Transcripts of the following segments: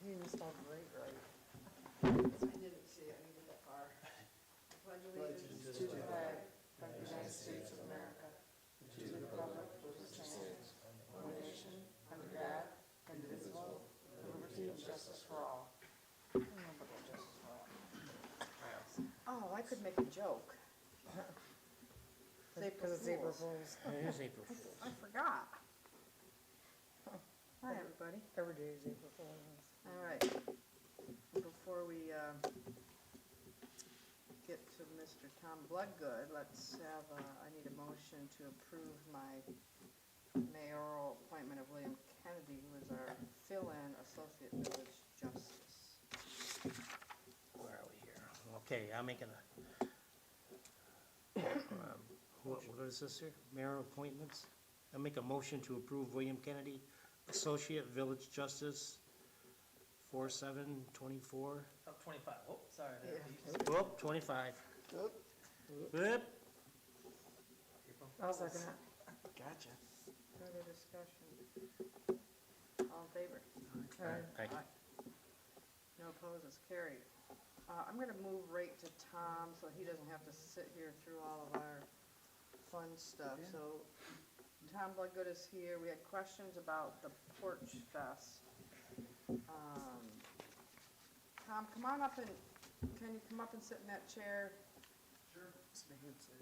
You didn't spell great right. I didn't see it, I didn't get that far. I pledge allegiance To the flag of the United States of America, to the republic for which it stands, one nation, under God, indivisible, with liberty and justice for all. Justice for all. Oh, I could make a joke. It's April Because it's April Fools. Fool's. It is April Fool's. I forgot. Hi, everybody. Every day is April Fool's. All right. Before we get to Mr. Tom Bloodgood, let's have, I need a motion to approve my mayoral appointment of William Kennedy, who is our fill-in associate village justice. Where are we here? Okay, I'm making a, what is this here? Mayor appointments? I make a motion to approve William Kennedy, Associate Village Justice, 4/7/24. Oh, 25. Oh, sorry. Yeah. Whoop, 25. Whoop. I'll second it. Gotcha. Further discussion? All in favor? Aye. No opposed, carried. I'm going to move right to Tom so he doesn't have to sit here through all of our fun stuff. So Tom Bloodgood is here. We had questions about the Porch Fest. Tom, come on up and, can you come up and sit in that chair? Sure.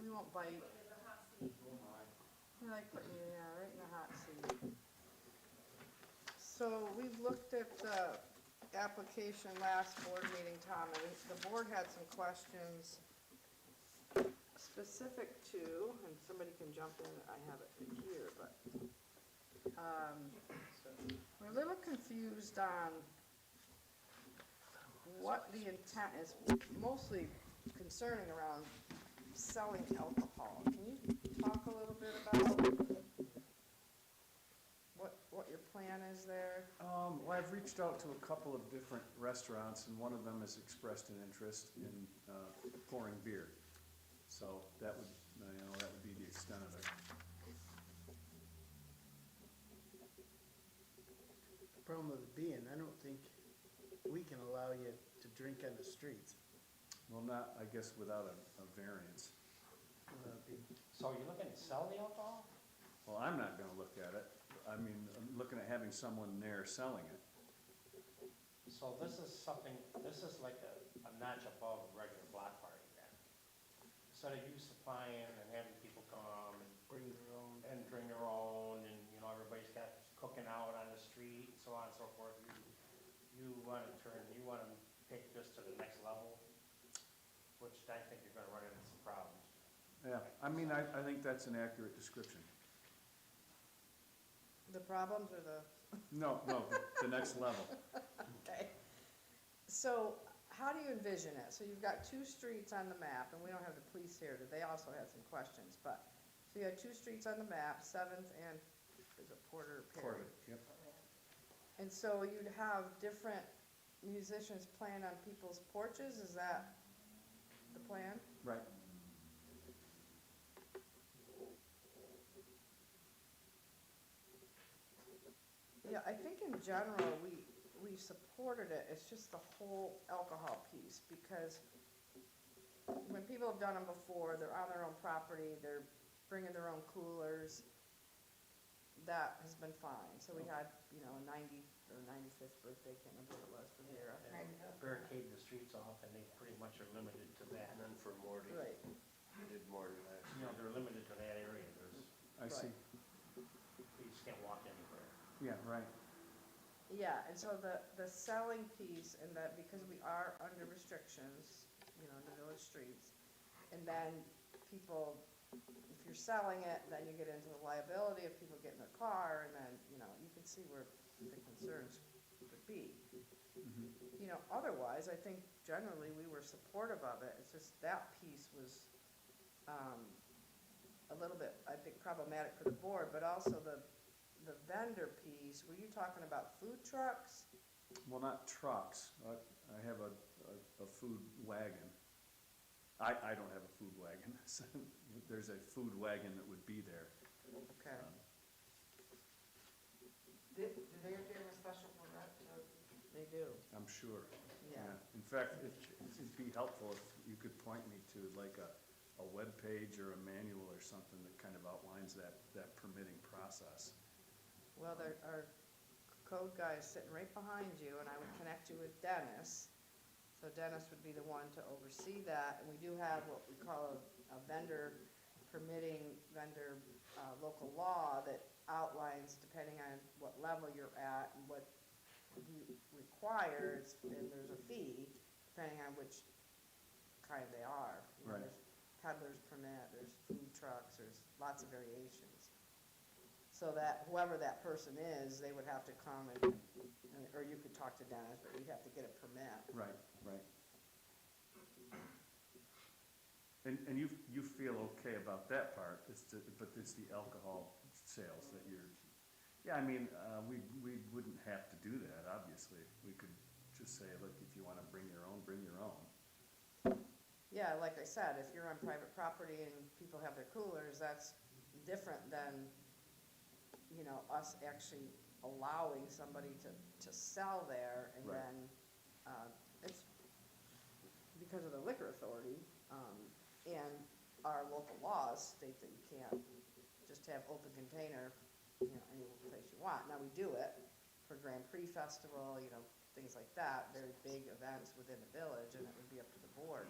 We won't bite. We like putting you, yeah, right in the hot seat. So we've looked at the application last board meeting, Tom, and the board had some questions specific to, and somebody can jump in, I have it here, but we're a little confused on what the intent is, mostly concerning around selling alcohol. Can you talk a little bit about what your plan is there? Well, I've reached out to a couple of different restaurants, and one of them has expressed an interest in pouring beer. So that would, that would be the extent of it. The problem with it being, I don't think we can allow you to drink on the streets. Well, not, I guess, without a variance. So are you looking to sell the alcohol? Well, I'm not going to look at it. I mean, I'm looking at having someone there selling it. So this is something, this is like a notch above a regular block party then. Instead of you supplying and having people come and Bring their own. and bring their own, and, you know, everybody's got cooking out on the street, and so on and so forth, you want to take this to the next level, which I think you're going to run into some problems. Yeah, I mean, I think that's an accurate description. The problems or the? No, the next level. Okay. So how do you envision it? So you've got two streets on the map, and we don't have the police here, they also had some questions, but, so you have two streets on the map, 7th and, is it Porter? Perry? Porter, yep. And so you'd have different musicians playing on people's porches, is that the plan? Right. Yeah, I think in general, we supported it, it's just the whole alcohol piece, because when people have done them before, they're on their own property, they're bringing their own coolers, that has been fine. So we had, a 90th or 95th birthday, can't remember what it was for Vera. And barricade the streets off, and they pretty much are limited to that. And then for Morty, Right, we did more than that. You know, they're limited to that area, I see. you just can't walk anywhere. Yeah, right. yeah, and so the selling piece, and that because we are under restrictions, in the village streets, and then people, if you're selling it, then you get into the liability of people getting their car, and then, you can see where the concerns could be. Otherwise, I think generally we were supportive of it, it's just that piece was a little bit, I think, problematic for the board, but also the vendor piece, were you talking about food trucks? Well, not trucks. I have a food wagon. I don't have a food wagon. There's a food wagon that would be there. Okay. Did they give a special permit to They do, I'm sure. yeah. In fact, it'd be helpful if you could point me to like a webpage or a manual or something that kind of outlines that permitting process. Well, there are code guys sitting right behind you, and I would connect you with Dennis. So Dennis would be the one to oversee that, and we do have what we call a vendor permitting, local law that outlines, depending on what level you're at and what you require, and there's a fee, depending on which kind they are. You know, Right. There's peddler's permit, there's food trucks, there's lots of variations. So that whoever that person is, they would have to come or you could talk to Dennis, but we'd have to get a permit. Right, right. And you feel okay about that part, but it's the alcohol sales that you're, yeah, I mean, we wouldn't have to do that, obviously. We could just say, look, if you wanna bring your own, bring your own. Yeah, like I said, if you're on private property and people have their coolers, that's different than, us actually allowing somebody to sell there, and Right. then, it's because of the liquor authority, and our local laws state that you can't just have open container, any place you want. Now, we do it for Grand Prix Festival, things like that, very big events within the village, and it would be up to the board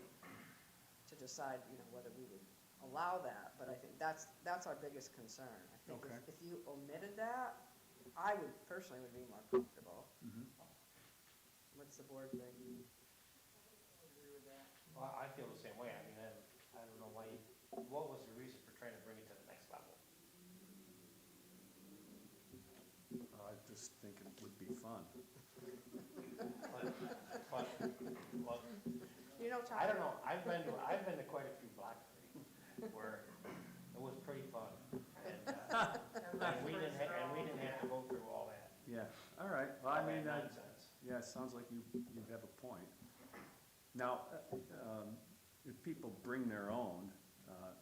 to decide, whether we would allow that, but I think that's our biggest concern. I think Okay. if you omitted that, I would personally would be more comfortable. Mhm. What's the board think? Well, I feel the same way. I mean, I don't know why, what was the reason for trying to bring it to the next level? I just think it would be fun. But, well, Tom? I don't know, I've been to quite a few block parties where it was pretty fun. And we didn't have to go through all that. Yeah, all right, well, all I mean, that nonsense. yeah, it sounds like you have a point. Now, if people bring their own,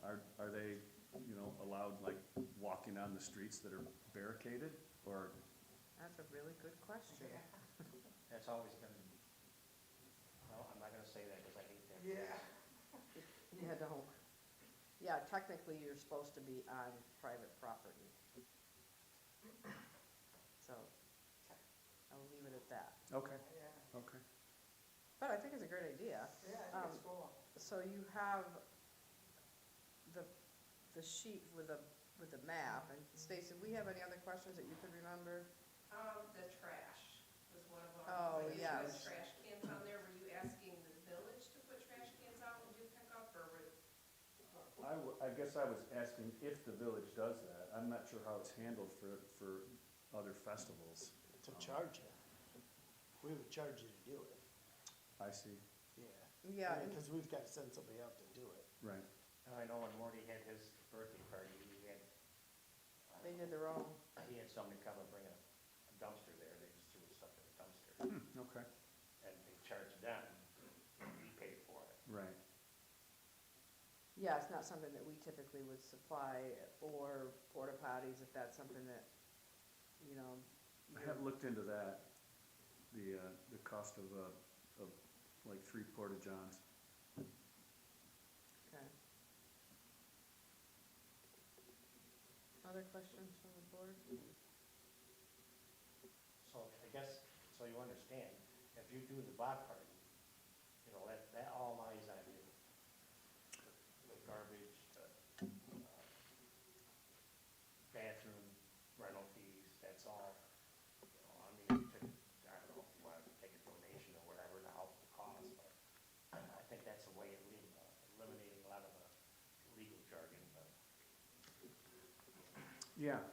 are they, allowed, like, walking on the streets that are barricaded, or? That's a really good question. That's always been, well, I'm not gonna say that because I hate that. Yeah, don't. Yeah, technically, you're supposed to be on private property. So, I'll leave it at that. Okay, okay. But I think it's a great idea. So you have the sheet with the map, and Stacy, we have any other questions that you could remember? The trash was one of them. Oh, Like, yes. there's trash cans on there, were you asking the village to put trash cans out and do pickup, or would? I guess I was asking if the village does that. I'm not sure how it's handled for other festivals. To charge you. We would charge you to do it. I see, Yeah, and Because we've got to send somebody out to do it. right. I know when Morty had his birthday party, they did their own. he had somebody come and bring a dumpster there, they just threw stuff in the dumpster, Okay, and they charged them, we paid for it. right. Yeah, it's not something that we typically would supply, or porta potties, if that's something that, I have looked into that, the cost of like 3 porta-johns. Okay. Other questions from the board? So I guess, so you understand, if you do the block party, that all lies on you. The garbage, the bathroom rental fees, that's all, I mean, I don't know if you want to take a donation or whatever to help the cause, but I think that's a way of eliminating a lot of the legal jargon, but. Yeah,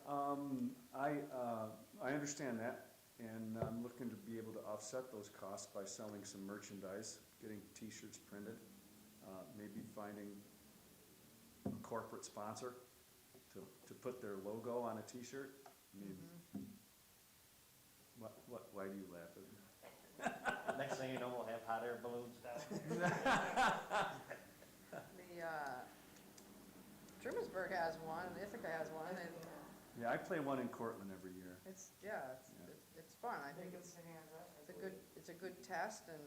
I understand that, and I'm looking to be able to offset those costs by selling some merchandise, getting T-shirts printed, maybe finding a corporate sponsor to put their logo on a T-shirt. I mean, why do you laugh at me? Next thing you know, we'll have hot air balloons down. Trumansburg has one, and Ithaca has one, and Yeah, I play one in Cortland every year. it's fun, I think it's, Get your hands up. it's a good test, and,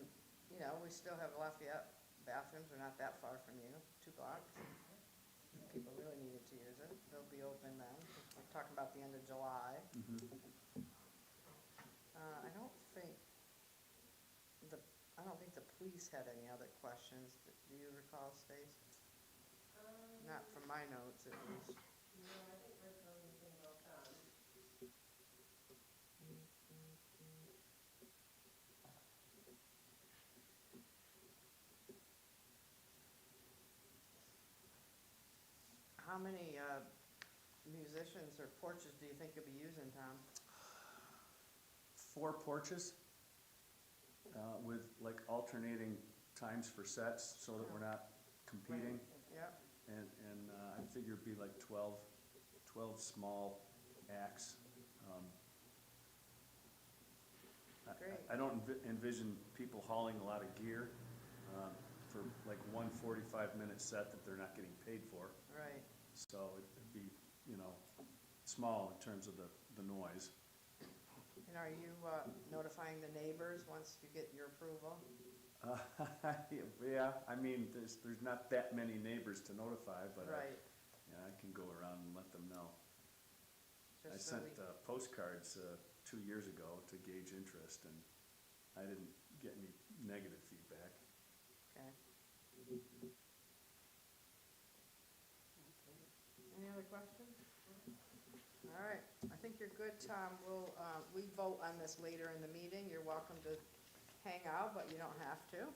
you know, we still have Lafayette bathrooms, are not that far from you, 2 blocks. People really needed to use it, they'll be open then, we're talking about the end of July. I don't think the police had any other questions, do you recall, Stace? Not from my notes, at least. No, I think Rick knows anything about them. How many, musicians or porches do you think you'll be using, Tom? 4 porches, with like alternating times for sets, so that we're not competing. Yep, And I figure it'd be like 12 small acts. Great. I don't envision people hauling a lot of gear for like one 45-minute set that they're not getting paid for. right. So it'd be, you know, small in terms of the noise. And are you notifying the neighbors once you get your approval? Yeah, I mean, there's not that many neighbors to notify, but Right. yeah, I can go around and let them know. I Just so sent we- postcards 2 years ago to gauge interest, and I didn't get any negative feedback. Okay. Any other questions? All right, I think you're good, Tom. We vote on this later in the meeting. You're welcome to hang out, but you don't have to.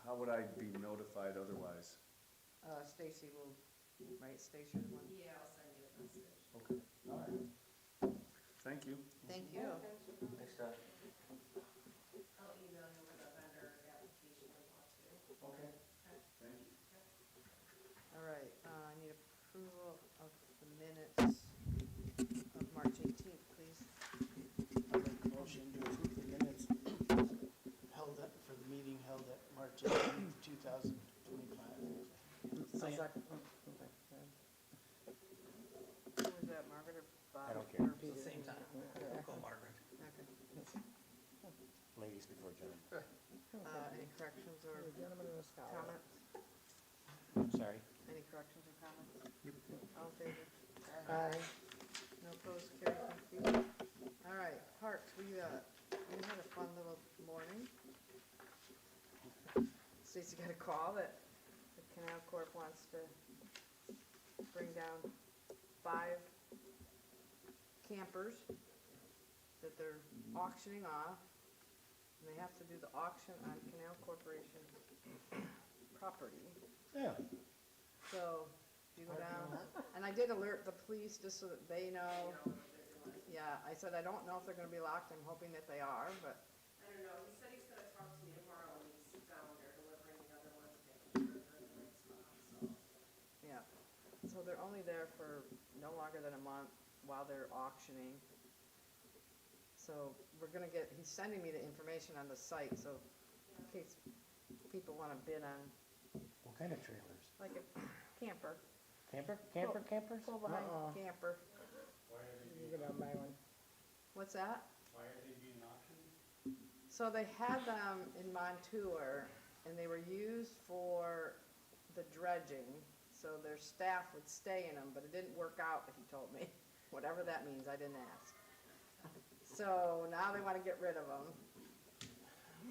How would I be notified otherwise? Stacy will, right, Stacy, the one? Yeah, I'll send you a message. Okay, all right. Thank you. Thank you. Thanks, Scott. I'll email you with a vendor application info too. Okay. Thank you. All right, I need approval of the minutes of March 18th, please. I'll make a motion to approve the minutes held at, for the meeting held at March 18th, 2025. Who was that, Margaret or Bob? I don't care. Or It's the Peter? same time. Go Margaret. Okay. Ladies before gentlemen. Any corrections or comments? Sorry. Any corrections or comments? All in favor? Aye. No opposed, carried, thank you. All right, parks, we had a fun little morning. Stacy got a call that the Canal Corp wants to bring down 5 campers that they're auctioning off. And they have to do the auction on Canal Corporation property. Yeah. So, you go down, and I did alert the police just so that they know. You know what they're doing. Yeah, I said, I don't know if they're gonna be locked, I'm hoping that they are, but, I don't know, he said he's gonna talk to me tomorrow when he's down there delivering the other ones, making sure they're in the right spot, so. yeah. So they're only there for no longer than a month while they're auctioning. So, we're gonna get, he's sending me the information on the site, so in case people wanna bid on, What kind of trailers? like a camper, Campers? pull behind camper. You're gonna buy one. What's that? Why are they being auctioned? So they had them in Montour, and they were used for the dredging, so their staff would stay in them, but it didn't work out, he told me. Whatever that means, I didn't ask. So now they wanna get rid of them.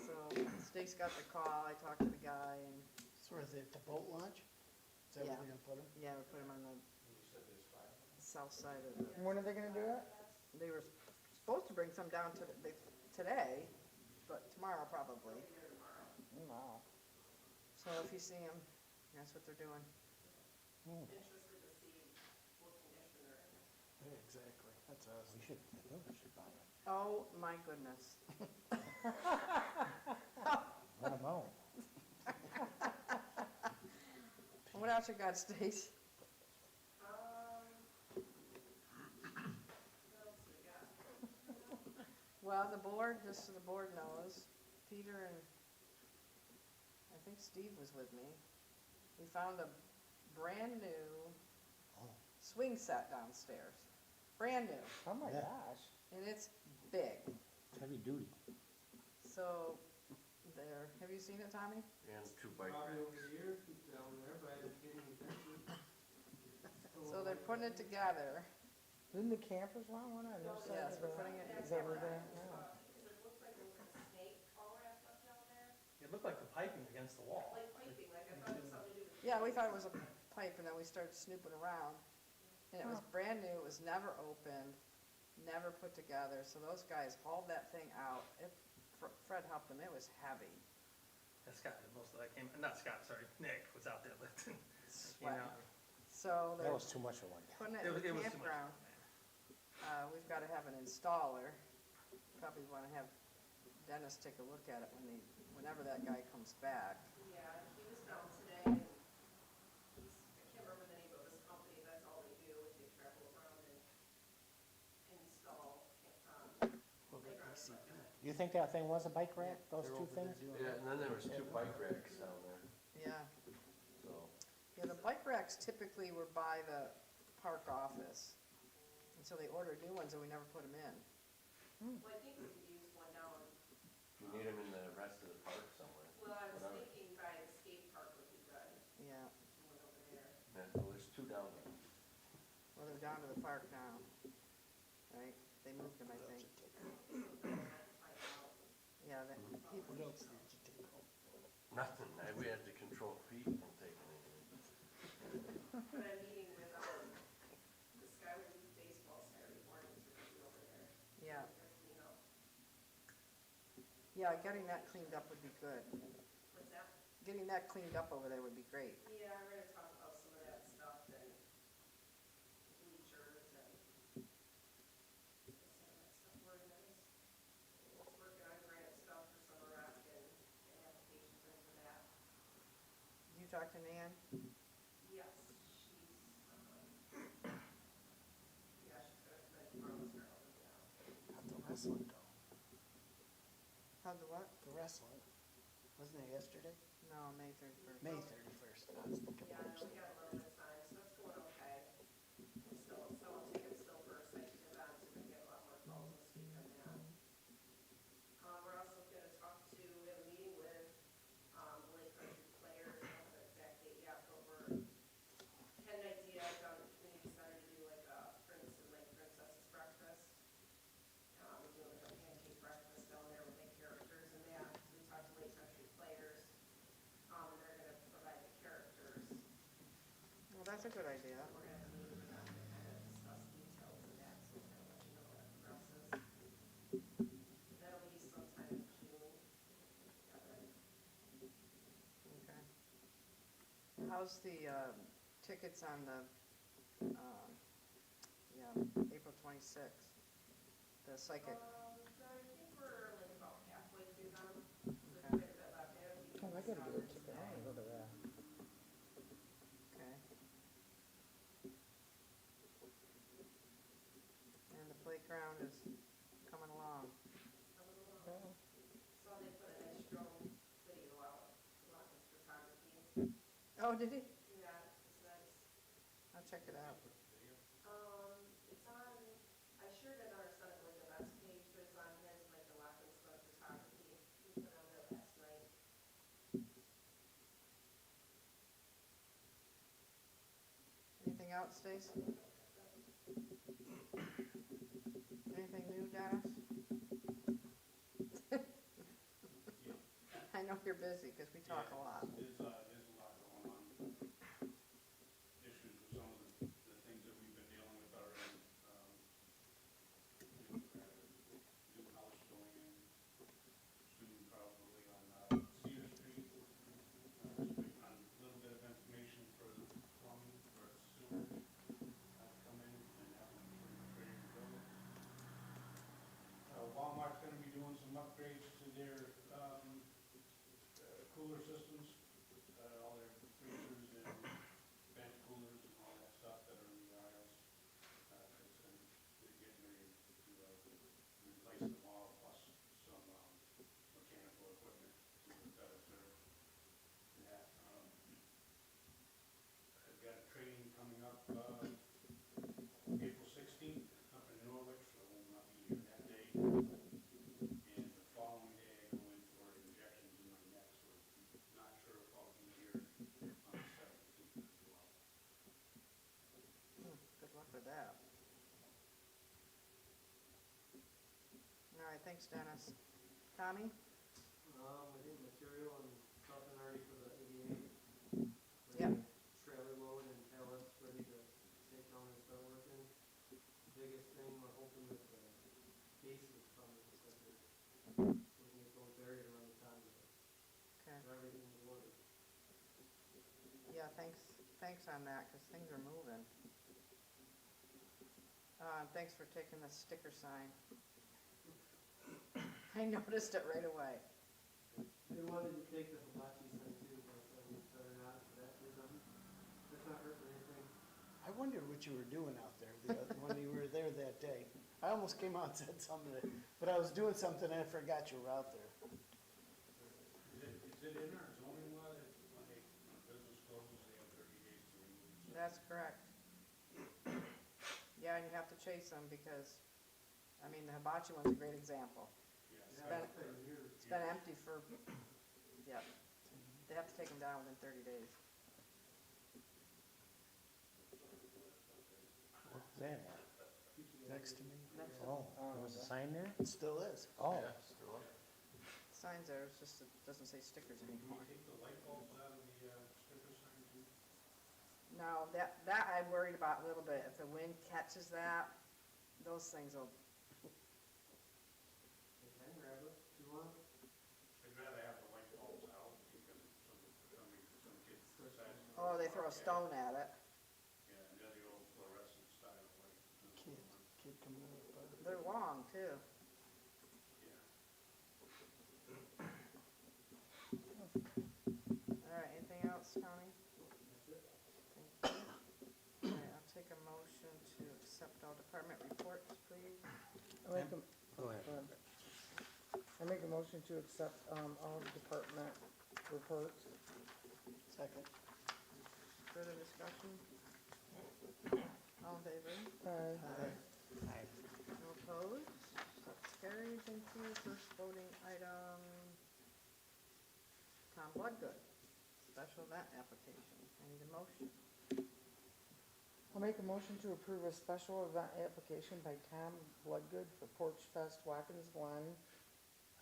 So Stace got the call, I talked to the guy, and, So is it the boat launch? Is that where Yeah. they're gonna put them? yeah, we put them on the south side of the, When are they gonna do it? they were supposed to bring some down today, but tomorrow probably. Wow. So if you see them, that's what they're doing. Interested to see what condition they're in. Yeah, exactly, that's us. We should, the village should buy it. Oh, my goodness. Let them out. What else you got, Stace? What else we got? Well, the board, just so the board knows, Peter and I think Steve was with me. We found a brand new Oh. swing set downstairs. Brand new. Oh my Yeah. gosh. and it's big. It's heavy duty. So there, have you seen it, Tommy? And 2 bike Probably over racks. a year down there, but I didn't get any pictures. So they're putting it together. Didn't the campers want one? I never saw Yes, it. we're putting it Is that together. where they're at now? Because it looked like there was like a snake all wrapped up down there, It looked like the piping against the wall. like piping, like I thought it was something to do with. Yeah, we thought it was a pipe, and then we started snooping around, and it was brand new, it was never opened, never put together, so those guys hauled that thing out. Fred helped them, it was heavy, And Scott did most of that came, not Scott, sorry, Nick was out there lifting. You sweat. know, So That they're was too much for one guy. putting it it in was, the it was too much. campground. We've gotta have an installer, probably wanna have Dennis take a look at it whenever that guy comes back. Yeah, he was down today, and I can't remember the name of his company, that's all they do, is they travel around and install, We'll get playground ECP. equipment. You think that thing was a bike rack, those They're two over there things? doing Yeah, it. and then there was 2 bike racks down there, Yeah, so. yeah, the bike racks typically were by the park office, and so they ordered new ones and we never put them in. Well, I think we could use one down, You need them in the rest of the park somewhere. well, I was Whatever. thinking by the skate park would be good, Yeah, one over there. Yeah, well, there's 2 down there. well, they're down to the park now, right? They moved them, I think. I'll have to find out. Yeah, that, people, What else did you take home? Nothing, we had to control feet from taking anything. But I'm meeting with, the Skyward Youth Baseball Saturday mornings, we're gonna be over there. yeah, Their cleanup. yeah, getting that cleaned up would be good. What's that? Getting that cleaned up over there would be great. Yeah, we're gonna talk about some of that stuff and bleachers and some of that stuff. We're in this, working on grant stuff for summer rec and applications in for that. You talk to Nan? Yes, she's, yeah, she's gonna come in tomorrow and start helping me out. How'd the wrestling go? How'd the what? The wrestling, wasn't it yesterday? No, May 31st. May 31st, I was thinking Yeah, no, March. we got a little bit of time, so it's going okay. Still, so I'll take it still first, I should have so we can get a lot more calls this week on that. We're also gonna talk to, we have a meeting with, the Lake Country players, I don't know the exact date yet, but we're, had an idea down at the community center to do like a princess's breakfast. We're doing like a pancake breakfast down there with like characters and that, so we talked to Lake Country players, and they're gonna provide the characters. Well, that's a good idea. We're gonna have a meeting with them to kind of discuss details of that, so we'll kind of let you know how that progresses. That'll be sometime in June. Together. Okay. How's the, tickets on the, April 26th? The psychic, I think we're like about halfway through them. There's Okay. quite a bit left. I have a Oh, meeting I gotta with get a Scott ticket, I today. wanna go to that. okay. And the playground is coming along. Coming along. Saw they put a nice drone video out, Lawton's photography. Oh, did he? Yeah, it's nice. I'll check it out. It's on, I shared it on our Son of Lake events page, but it's on his, like, the Lawton's photography. He put it on there last night. Anything else, Stacy? Anything new, Dennis? I know you're busy, because we talk a lot. There's a lot going on. Issues with some of the things that we've been dealing with already. We've got a new house going in soon, probably on Cedar Street. Just waiting on a little bit of information for the plumbing, for the sewage. Come in and have them pretty much ready to go. Walmart's gonna be doing some upgrades to their, cooler systems, all their freezers and bench coolers and all that stuff that are in the aisles. They're getting ready to replace them all, plus some mechanical equipment to better serve that. I've got a training coming up April 16th up in Norwich, so I will not be here thanks Dennis. Tommy? I think material and something already for the 88. Yep. Trailer load and pallets ready to take down and start working. Biggest thing, we're hoping that the base is coming, so that we can get those buried around the conduit. Okay, So everything's ordered. yeah, thanks on that, cause things are moving. Thanks for taking the sticker sign. I noticed it right away. They wanted to take the hibachi sign too, but better not, that's not hurting anything. I wondered what you were doing out there when you were there that day. I almost came out and said something, but I was doing something and I forgot you were out there. Is it in our zoning law that when a business closes, they have 30 days to remove the sign? That's correct. Yeah, and you have to chase them because, I mean, the hibachi one's a great example. Yeah, been- It's been years. It's been empty for, yeah, they have to take them down within 30 days. What was that at? Next to me. Next to, Oh, there was a sign there? It still is. Oh, signs there, it's just, it doesn't say stickers Can we anymore. take the light bulbs out of the sticker sign too? No, that I'm worried about a little bit. If the wind catches that, those things will, They can grab it if you want. I'd rather have the light bulbs out because some kids decide. oh, they throw a stone at it. Yeah, and then the old fluorescent style light. Kid coming up. They're long too. Yeah. All right, anything else, Tony? That's it. Thank you. All right, I'll take a motion to accept all department reports, please. I make a, go ahead. I make a motion to accept, all the department reports. Second. Further discussion? All in favor? Aye. No opposed? That's carried, thank you. First voting item, Tom Bloodgood, special event application. I need a motion. I'll make a motion to approve a special event application by Tom Bloodgood for Porch Fest Watkins Glen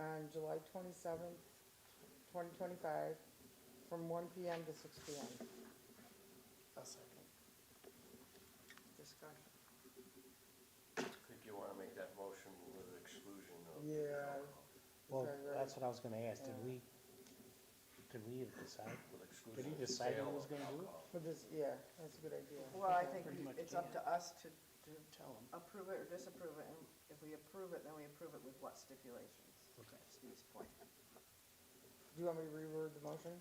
on July 27th, 2025, from 1 PM to 6 PM. A second. Discussion. I think you wanna make that motion with exclusion of. Yeah. Well, Okay, right. that's what I was gonna ask, did Yeah. we decide? With Did exclusion he of the decide sale what he was of gonna do? alcohol. But this, yeah, that's a good idea. Well, I Okay. think Pretty much it's up to can. us to Tell them. approve it or disapprove it, and if we approve it, then we approve it with what stipulations? Okay. Steve's point. Do you want me to reword the motion?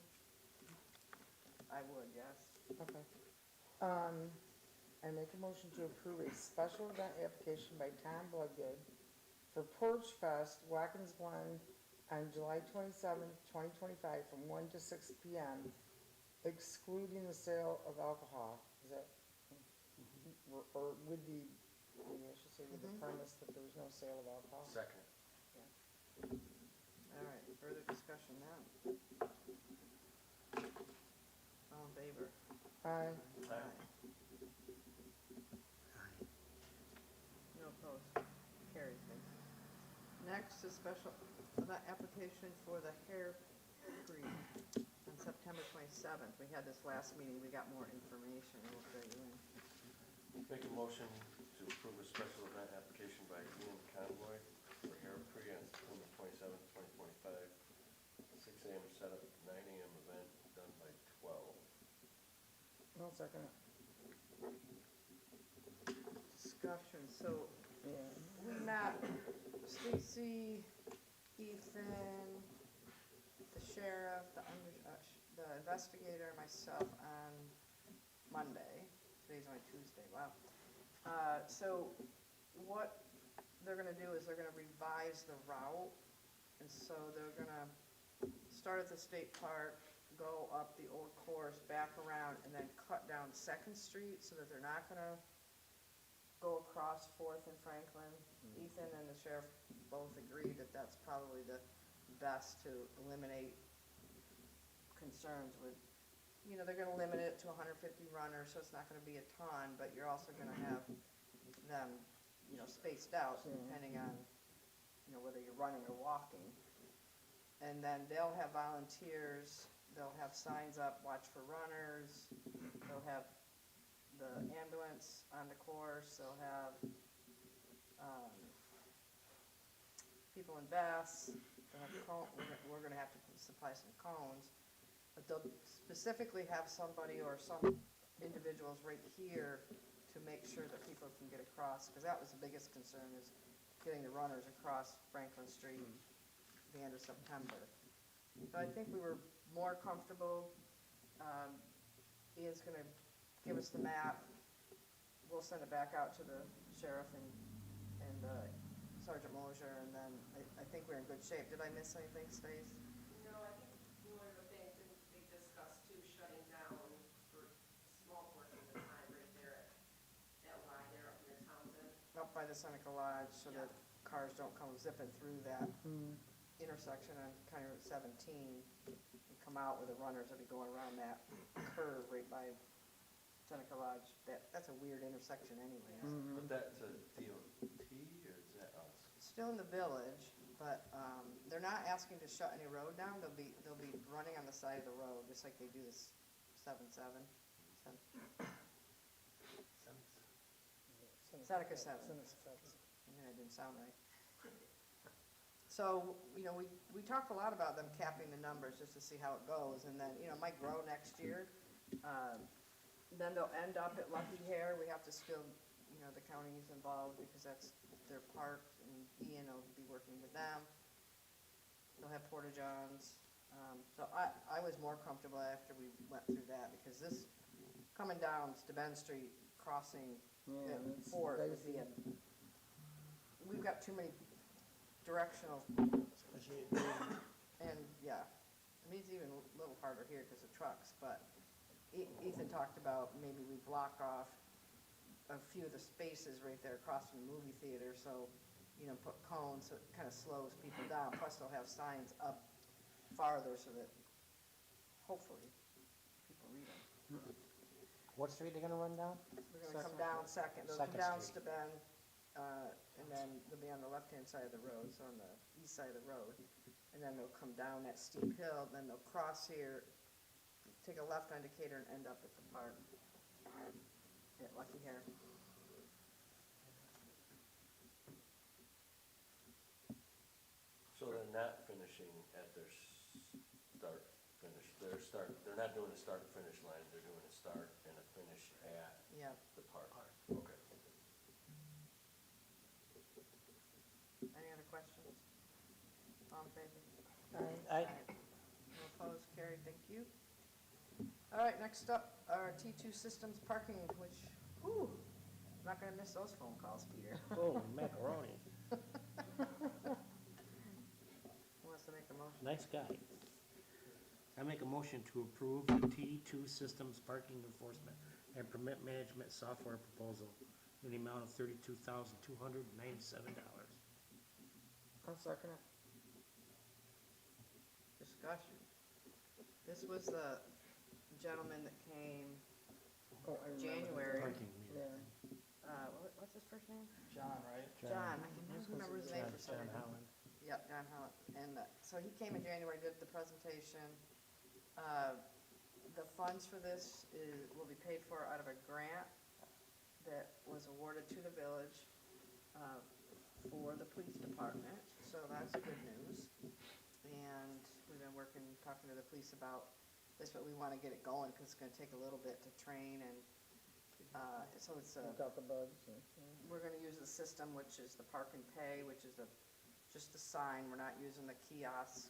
I would, yes. Okay. I make a motion to approve a special event application by Tom Bloodgood for Porch Fest Watkins Glen on July 27th, 2025, from 1 to 6 PM, excluding the sale of alcohol. Is that, or with the, maybe I should say with the premise that there's no sale of alcohol? Second. All right, further discussion now. All in favor? Aye. No opposed. Carried, thank you. Next is special event application for the hair cream on September 27th. We had this last meeting, we got more information, we'll fill you in. Make a motion to approve a special event application by Ian Convoy for hair pre on September 27th, 2025. 6 AM setup, 9 AM event, done by 12. No second. Discussion, so Yeah. we met Stacy, Ethan, the sheriff, the investigator, myself on Monday. Today's only Tuesday, wow. So what they're gonna do is they're gonna revise the route. And so they're gonna start at the state park, go up the old course, back around, and then cut down Second Street so that they're not gonna go across Fourth and Franklin. Ethan and the sheriff both agreed that that's probably the best to eliminate concerns with, you know, they're gonna limit it to 150 runners, so it's not gonna be a ton, but you're also gonna have them, you know, spaced out Yeah. depending on, you know, whether you're running or walking. And then they'll have volunteers, they'll have signs up, watch for runners, they'll have the ambulance on the course, they'll have, people in vests, they'll have we're gonna have to supply some cones. But they'll specifically have somebody or some individuals right here to make sure that people can get across, because that was the biggest concern, is getting the runners across Franklin Street at the end of September. So I think we were more comfortable. Ian's gonna give us the map. We'll send it back out to the sheriff and Sergeant Mosier, and then I think we're in good shape. Did I miss anything, Stace? No, I think one of the things that they discussed too, shutting down for small portions of time right there at Y there up near Townsend. Up by the Seneca Lodge, so that cars don't come zipping through that intersection on County Route 17 and come out where the runners will be going around that curve right by Seneca Lodge. That's a weird intersection anyways. But that's a DOT or is that us? Still in the village, but they're not asking to shut any road down. They'll be running on the side of the road, just like they do this 7-7. Seneca 7. Yeah, it didn't sound right. So, you know, we talked a lot about them capping the numbers just to see how it goes, and then, you know, it might grow next year. Then they'll end up at Lucky Hair. We have to still, you know, the county's involved because that's their park, and Ian will be working with them. They'll have porta-johns. So I was more comfortable after we went through that, because this, coming down Steuben Street, crossing at Fort would be we've got too many directional, Especially at night. and yeah, I mean, it's even a little harder here because of trucks, but Ethan talked about maybe we block off a few of the spaces right there across from the movie theater, so, you know, put cones, so it kind of slows people down, plus they'll have signs up farther so that hopefully people read them. What street they gonna run down? We're gonna come down Second, they'll come Second down Street. Steuben, and then they'll be on the left-hand side of the road, so on the east side of the road. And then they'll come down that steep hill, then they'll cross here, take a left on Decatur and end up at the park at Lucky Hair. So they're not finishing at their start, they're not doing a start and finish line, they're doing a start and a finish at Yeah. the park. Okay. Any other questions? All in favor? I, No opposed, carried, thank you. All right, next up, our T2 Systems parking, which, whew, I'm not gonna miss those phone calls, Peter. oh, macaroni, Who wants to make the motion? nice guy. I make a motion to approve T2 Systems Parking Enforcement and Permit Management Software Proposal in the amount of $32,297. I'll second it. Discussion. This was the gentleman that came Oh, I remember. January. Parking meter. Yeah. What's his first name? John, right? John. I can never remember his name for some John reason. Holland. Yep, John Holland. And so he came in January, did the presentation. The funds for this will be paid for out of a grant that was awarded to the village for the police department. So that's good news. And we've been talking to the police about this, but we want to get it going because it's going to take a little bit to train, and so it's Without the bugs. we're gonna use the system, which is the Park and Pay, which is just the sign. We're not using the kiosks.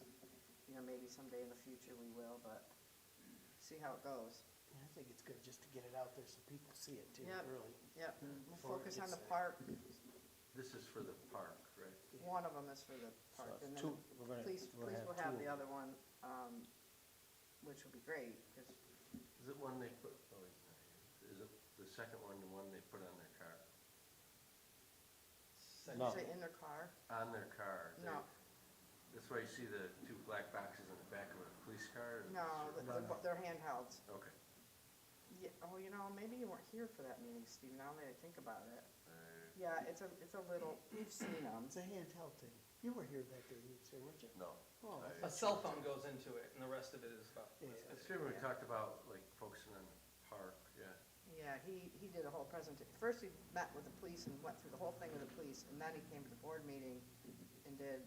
You know, maybe someday in the future we will, but see how it goes. Yeah, I think it's good just to get it out there so people see it too, Yep. early. Yep, we'll Before it focus on gets the there. park. This is for the park, right? One of them is for the park, So and it's then two, we're gonna, police we'll will have have the two. other one, which will be great, because Is it one they put, oh, he's not here. Is it the second one, the one they put on their car? did No. you say in their car? On their car? No, That's why you see the two black boxes in the back of a police car? no, they're handhelds. Okay. Yeah, oh, you know, maybe you weren't here for that meeting, Steve, now that I think about it. Yeah, it's a little, we've seen them. It's a handheld thing. You were here that day, sir, weren't you? No. Oh, A cell phone goes into it, and the rest of it is about. Yeah. I see we talked about like focusing on the park, yeah. Yeah, he did a whole presentation. First, he met with the police and went through the whole thing with the police, and then he came to the board meeting and did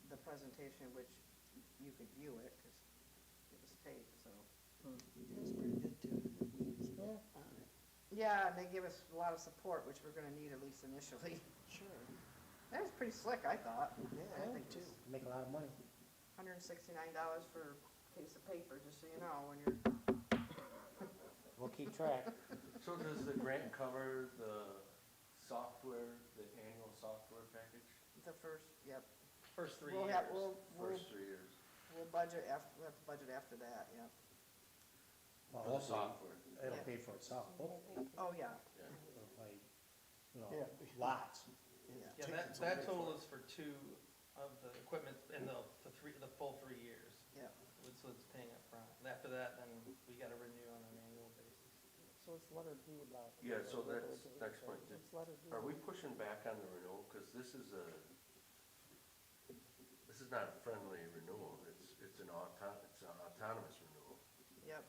the presentation, which you could view it, because it was taped, so. It was pretty good too. Yeah. On it. Yeah, and they gave us a lot of support, which we're gonna need at least initially. Sure. That was pretty slick, I thought. Yeah, I think too. Make a lot of money. $169 for a piece of paper, just so you know, when you're, We'll keep track. So does the grant cover the software, the annual software package? the first, yep. First 3 We'll years. have, we'll First 3 years. budget after, we'll have to budget after that, yep. Well, For the hopefully, software, it'll pay for itself, hopefully, Oh, yeah, yeah. like, you know, Yeah. lots. yeah. Yeah, that total is for 2 of the equipment in the full 3 years. Yeah. So it's paying up front. And after that, then we gotta renew on an annual basis. So it's letter D about. Yeah, so that's next point. It's letter D. Are we pushing back on the renewal? Because this is not a friendly renewal. It's an autonomous renewal. Yep.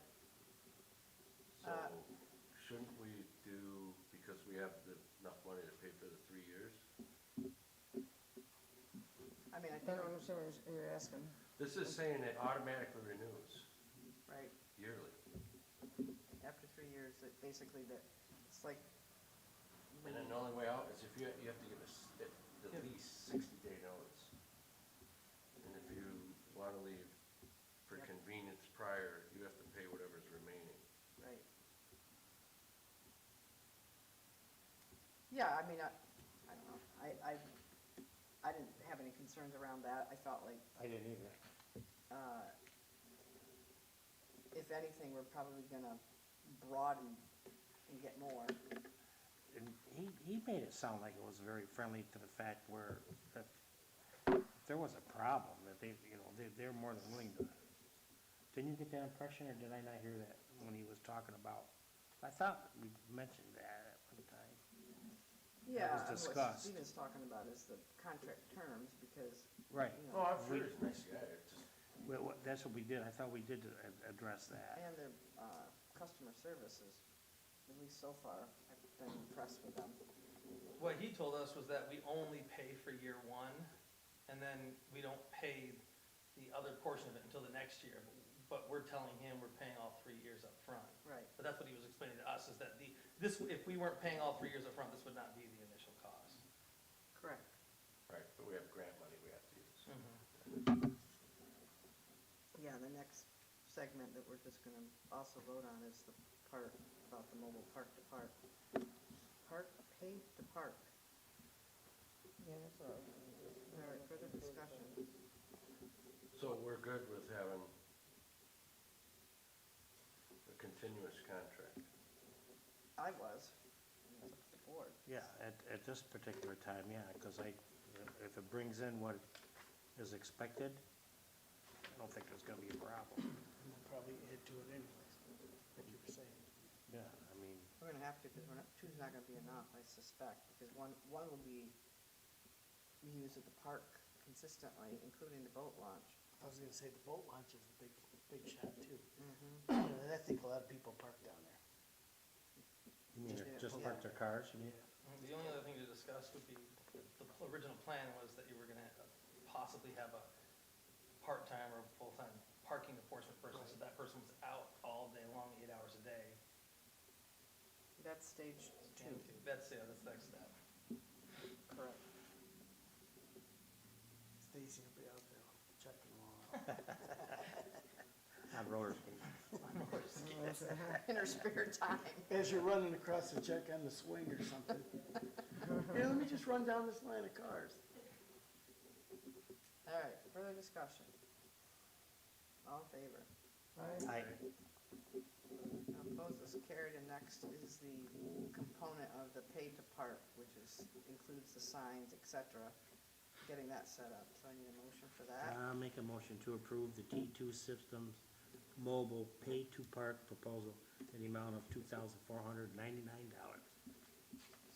So shouldn't we do, because we have enough money to pay for the 3 years? I mean, I I think, don't understand what you're asking. This is saying it automatically renews right, yearly. after 3 years, that basically that, it's like. And then the only way out is if you have to give us at least 60-day notice. And if you want to leave for Yep. convenience prior, you have to pay whatever's remaining. Right. Yeah, I mean, I don't know, I didn't have any concerns around that, I felt like, I didn't either. if anything, we're probably gonna broaden and get more. And he made it sound like it was very friendly to the fact where if there was a problem, that they, you know, they're more than willing to. Didn't you get that impression, or did I not hear that when he was talking about? I thought we mentioned that at one time. Yeah, was and what discussed. Stephen's talking about is the contract terms, because, Right. you know, Oh, I'm sure he's a nice guy. It's just, Well, that's what we did. I thought we did address that. and their, customer services, at least so far, I've been impressed with them. What he told us was that we only pay for year 1, and then we don't pay the other portion of it until the next year. But we're telling him we're paying all 3 years up front. Right. But that's what he was explaining to us, is that if we weren't paying all 3 years up front, this would not be the initial cost. Correct. right, but we have grant money we have to use. Yeah, the next segment that we're just gonna also vote on is the part about the mobile park to park. Park, paid to park. Yeah, that's all right. All right, further discussion. So we're good with having a continuous contract? I was, it's up to the board. Yeah, at this particular time, yeah, because if it brings in what is expected, I don't think there's gonna be a problem. And we'll probably add to it anyways, like you were saying. Yeah, I mean, We're gonna have to, because two's not gonna be enough, I suspect, because one will be used at the park consistently, including the boat launch. I was gonna say the boat launch is a big shot too. Mm-hmm. And I think a lot of people park down there. you mean Yeah. just park their cars, you mean? The only other thing to discuss would be, the original plan was that you were gonna possibly have a part-time or full-time parking enforcement person, so that person was out all day long, 8 hours a day. That's stage two, That's the next step. correct. Stacy will be out there checking them all out. On roller skates. In her spare time. As you're running across to check on the swing or something. Hey, let me just run down this line of cars. All right, further discussion. All in favor? I, Opposed is carried, and next is the component of the pay to park, which includes the signs, et cetera, getting that set up. So I need a motion for that. I'll make a motion to approve the T2 Systems Mobile Pay to Park proposal in the amount of $2,499.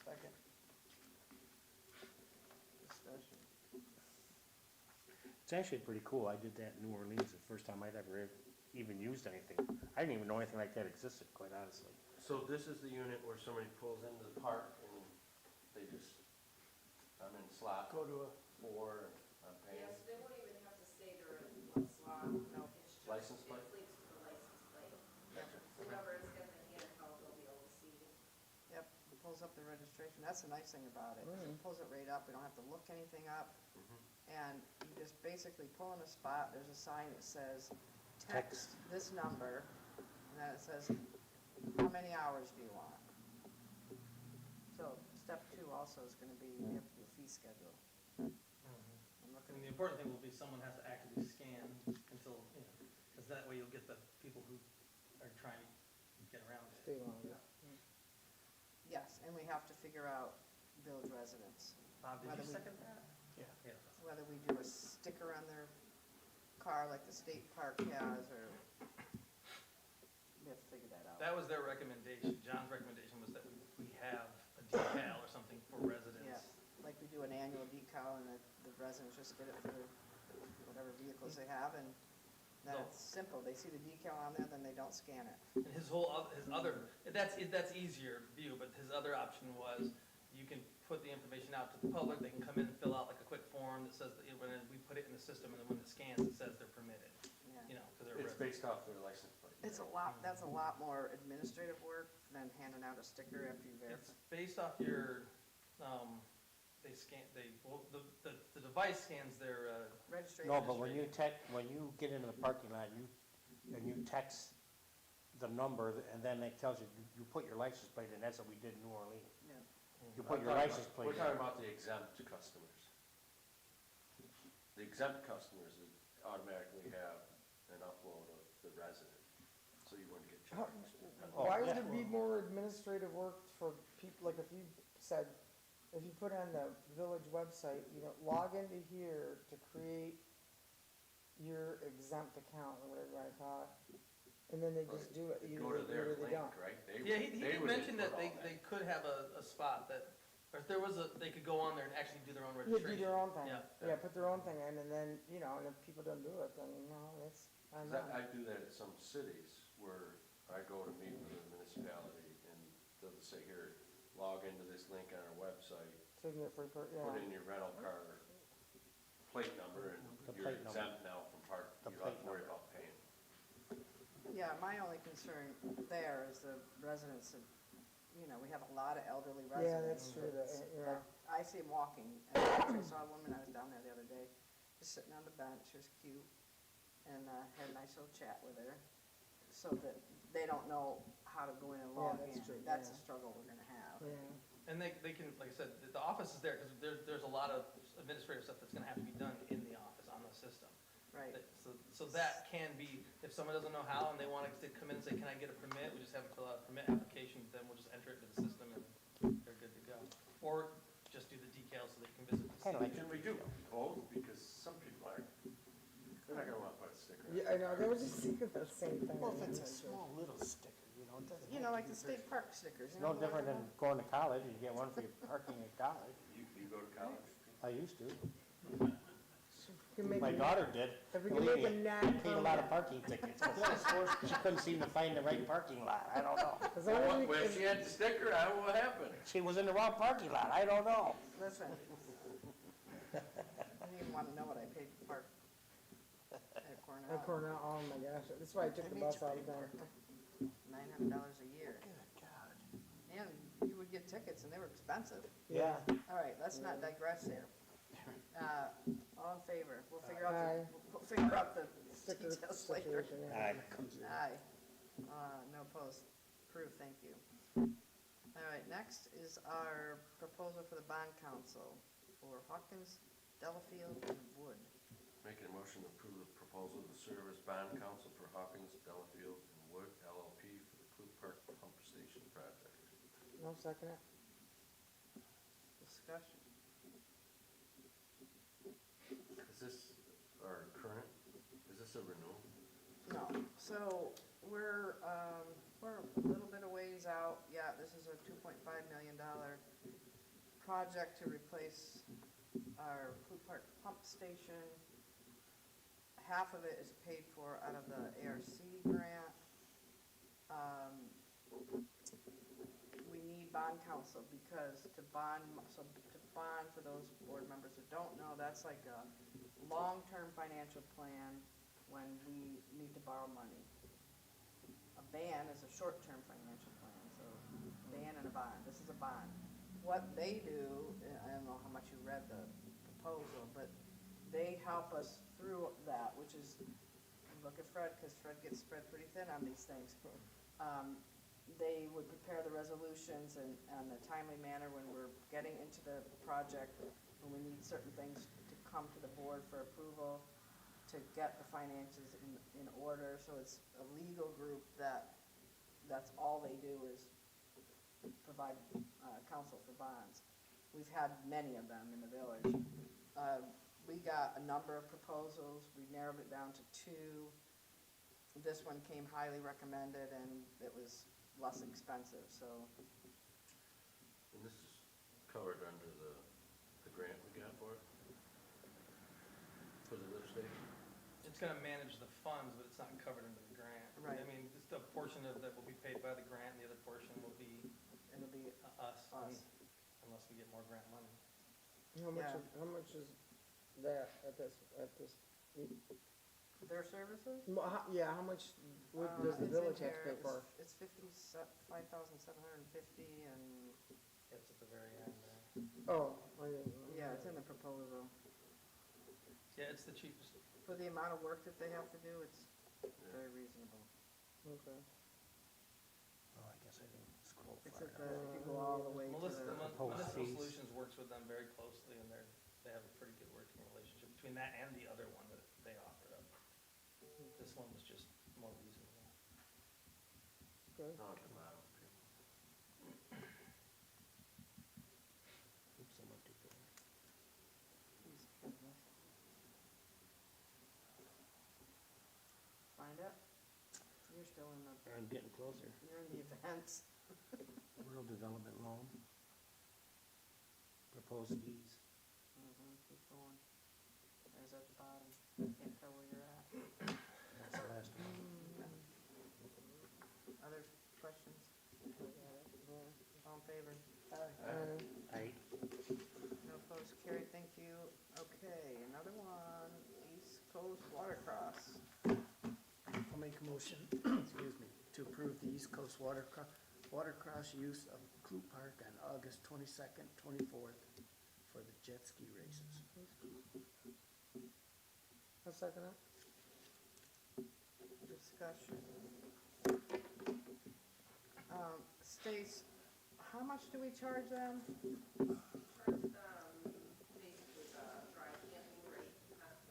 Second. It's actually pretty cool. I did that in New Orleans the first time I'd ever even used anything. I didn't even know anything like that existed, quite honestly. So this is the unit where somebody pulls into the park and they just, I'm in slot Go to a, 4 and I'm paying. Yes, they won't even have to say they're in what slot, no, it's just, License plate? it links to the license plate. Gotcha. So whoever has got the handheld, they'll be able to see. Yep, it pulls up the registration, that's the nice thing about it, Mm. it pulls it right up, we don't have to look anything up. Mhm. And you just basically pull in a spot, there's a sign that says, text this number, and then it says, how many hours do you want? So step 2 also is gonna be, we have to do a fee schedule. I'm I looking, mean, the important thing will be someone has to actively scan until, you know, because that way you'll get the people who are trying to get around it. Stay longer. yes, and we have to figure out village residents, Bob, did Whether you we- second that? yeah. Yeah. whether we do a sticker on their car like the state park has, or we have to figure that out. That was their recommendation. John's recommendation was that we have a decal or something for residents. Yeah, like we do an annual decal, and the residents just get it for whatever vehicles they have, and then No. it's simple, they see the decal on there, then they don't scan it. And his whole, his other, that's easier view, but his other option was, you can put the information out to the public, they can come in and fill out like a quick form that says, that when we put it in the system, and then when it scans, it says they're permitted, Yeah. you know, because they're It's residents. based off their license plate. It's a lot, that's a lot more administrative work than handing out a sticker after you verify. It's based off your, they scan, well, the device scans their, Registration. No, but when you get into the parking lot, and you text the number, and then it tells you, you put your license plate in, that's what we did in New Orleans. Yeah. You put your I'm talking license about- plate We're talking in. about the exempt customers. The exempt customers would automatically have an upload of the resident, so you wouldn't get charged. Oh, Why would yeah. it be more administrative work for people, like if you said, if you put on the village website, you know, log into here to create your exempt account, or whatever I call it, and then they just do it, either Go to they their do or they link, don't. right? yeah, he would mentioned that input they all could have a spot that, or if there was they could go on there and actually do their own Yeah, registration. do their own thing, Yeah. yeah, put their own thing in, and then, you know, and if people don't do it, then, no, it's, I 'Cause know. I do that at some cities where I go to meet with a municipality and they'll just say, here, log into this link on our website, So you can get free, yeah. put in your rental car plate number and The you're plate number. exempt now from park, The you don't have plate to worry number. about paying. Yeah, my only concern there is the residents of, you know, we have a lot of elderly residents. Yeah, that's true, that, yeah. But I see them walking, and I saw a woman, I was down there the other day, just sitting on the bench, she was cute, and had a nice little chat with her, so that they don't know how to go in and log that's in. true, That's yeah. a struggle we're gonna have. Yeah, And they can, like I said, the office is there, because there's a lot of administrative stuff that's gonna have to be done in the office on the system. Right, So that can be, if someone doesn't know how and they want to come in and say, can I get a permit, we just have them fill out a permit application, then we'll just enter it into the system and they're good to go. Or just do the decals so they can visit the Kinda like- Can we do both? Because some people aren't, they're not gonna wanna put a sticker on. yeah, I know, they were just thinking the same thing. Well, if it's a small little sticker, you know, it doesn't. you know, like the state park stickers, you It's no know. the different than little- going to college, you get one for your parking at college. You go to college? I used to. You can make My a- daughter did. If we can Believe make a me, non paid a lot of parking tickets. She couldn't seem to find the right parking lot, I don't know. as long as we Well, if can- she had the sticker, I don't know what happened. She was in the wrong parking lot, I don't know. Listen. I didn't even wanna know what I paid to park at Cornell. At Cornell, oh my gosh, that's why I took I the made bus you all pay the for time. $900 a year. Good God. And you would get tickets, and they were expensive. Yeah. All right, let's not digress here. All in favor? We'll figure out Aye. we'll figure out the Sticker details later. situation, yeah. Aye. No opposed. Approved, thank you. All right, next is our proposal for the bond council for Hawkins, Delafield, and Wood. Making a motion to approve the proposal of the service bond council for Hawkins, Delafield, and Wood LLP for the Clue Park Pump Station project. No second it? Discussion. Is this our current, is this a renewal? No, so we're a little bit of ways out. Yeah, this is a $2.5 million project to replace our Blue Park pump station. half of it is paid for out of the ARC grant. We need bond counsel because to bond, for those board members that don't know, that's like a long-term financial plan when we need to borrow money. A ban is a short-term financial plan, so ban and a bond, this is a bond. What they do, I don't know how much you read the proposal, but they help us through that, which is, look at Fred, because Fred gets spread pretty thin on these things. They would prepare the resolutions in a timely manner when we're getting into the project, when we need certain things to come to the board for approval, to get the finances in order. So it's a legal group that's all they do is provide counsel for bonds. We've had many of them in the village. We got a number of proposals. We narrowed it down to 2. This one came highly recommended and it was less expensive, so. And this is covered under the grant we got for it? For the lift station? It's gonna manage the funds, but it's not covered under the grant. Right. I mean, just a portion of that will be paid by the grant, and the other portion will be It'll be us, us. unless we get more grant money. Yeah. How much is that at this, Their services? yeah, how much does the It's in village have to here. pay for? It's 5,750 and, It's at the very end there. Oh, I didn't. yeah, it's in the proposal. Yeah, it's the cheapest. For the amount of work that they have to do, it's very reasonable. Okay. Oh, I guess I didn't scroll It's far at the, enough. if you go all the way to Municipal the, Municipal fees. Solutions works with them very closely, and they have a pretty good working relationship between that and the other one that they offered up. This one was just more reasonable. Okay. Not at the bottom. Oops, I went too far. find it? You're still in the, I'm getting closer. you're in the events. Rural development loan. Proposed fees. Keep going. There's at the bottom. Can't tell where you're at. That's the last one. Other questions? All in favor? Aye. No opposed, carried, thank you. Okay, another one, East Coast Watercross. I'll make a motion, excuse me, to approve the East Coast Watercross use of Clue Park on August 22nd, 24th for the jet ski races. I'll second it. Discussion. Stace, how much do we charge them? Charge them basically the dry camping rate,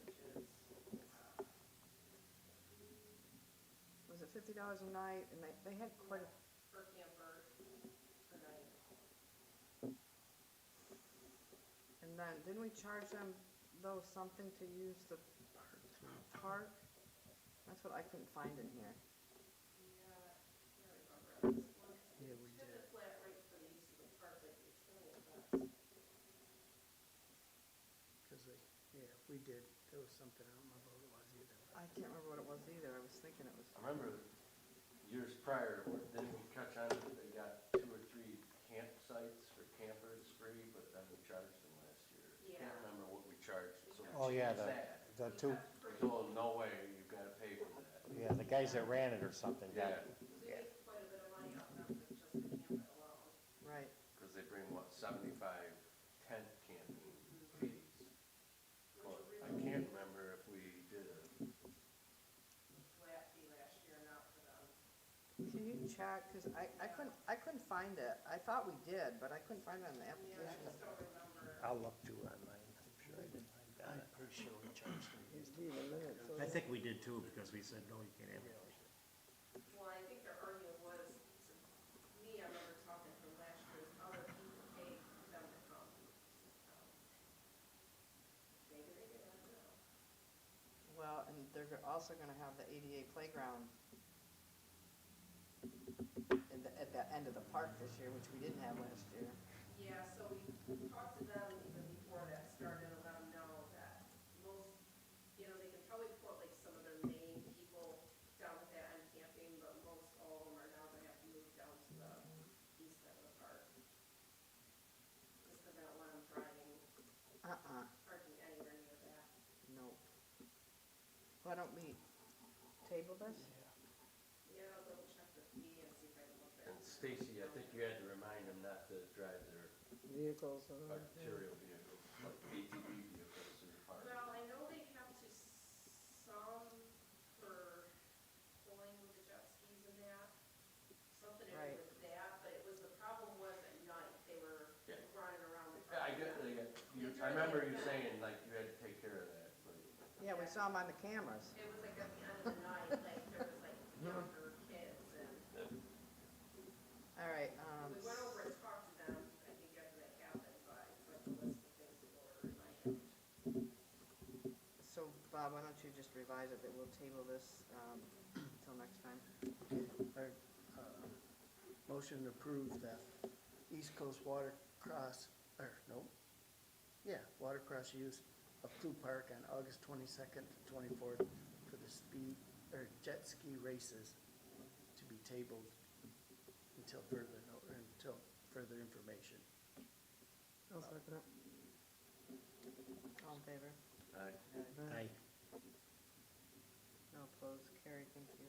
which is, Was it $50 a night? And they had quite a, per camper per night. and then, didn't we charge them, though, something to use the park? That's what I couldn't find in here. Yeah, I can't remember. This one, Yeah, we did did. a flat rate for the use of the park, like the experience events. Cause we did, there was something, I don't remember what it was either. I can't remember what it was either. I was thinking it was, I remember years prior, didn't we catch on that they got 2 or 3 campsites for campers free, but then we charged them last year. Yeah. Can't remember what we charged, so we Oh, yeah, changed that. the two, So no way, you've gotta pay for that. yeah, the guys that ran it or something got Yeah, it. So we make quite a bit of money off of just the camper alone. right. cause they bring what, 75 tent camping fees. But I can't remember if we did a, Flat fee last year, not for them. Can you check, because I couldn't find it. I thought we did, but I couldn't find it on the Yeah, I application. just don't remember. I'll look too online, I'm sure I did, I got I'm it. pretty sure we charged them. It's be in a minute, so. I think we did too, because we said, no, you can't have it. Well, I think their argument was, to me, I remember talking from last year, other people paid them to come. Maybe they did, I don't know. Well, and they're also gonna have the ADA playground at the end of the park this year, which we didn't have last year. Yeah, so we talked to them even before that started and let them know that most, they can probably put like parking anywhere near that. No. Why don't we table this? Yeah, I'll double check the fee and see if I can look back. And Stacy, I think you had to remind them not to drive their Vehicles and. arterial vehicles, like ATV vehicles through the park. Well, I know they have to some for pulling with the jet skis and that, something to do Right. with that, but it was, the problem was at night, they were Yeah. running around the. Yeah, I remember you saying like you had to take care of that, but. Yeah, we saw them on the cameras. It was like at the end of the night, like there was like younger kids and All right, we went over and talked to them, I think after that happened, but it's like a list of things to go over and remind them. so Bob, why don't you just revise it, that we'll table this, till next time? Our, motion to approve the East Coast Watercross, watercross use of Clue Park on August 22nd to 24th for the jet ski races to be tabled until further information. I'll second it. All in favor? Aye. No opposed, carried, thank you.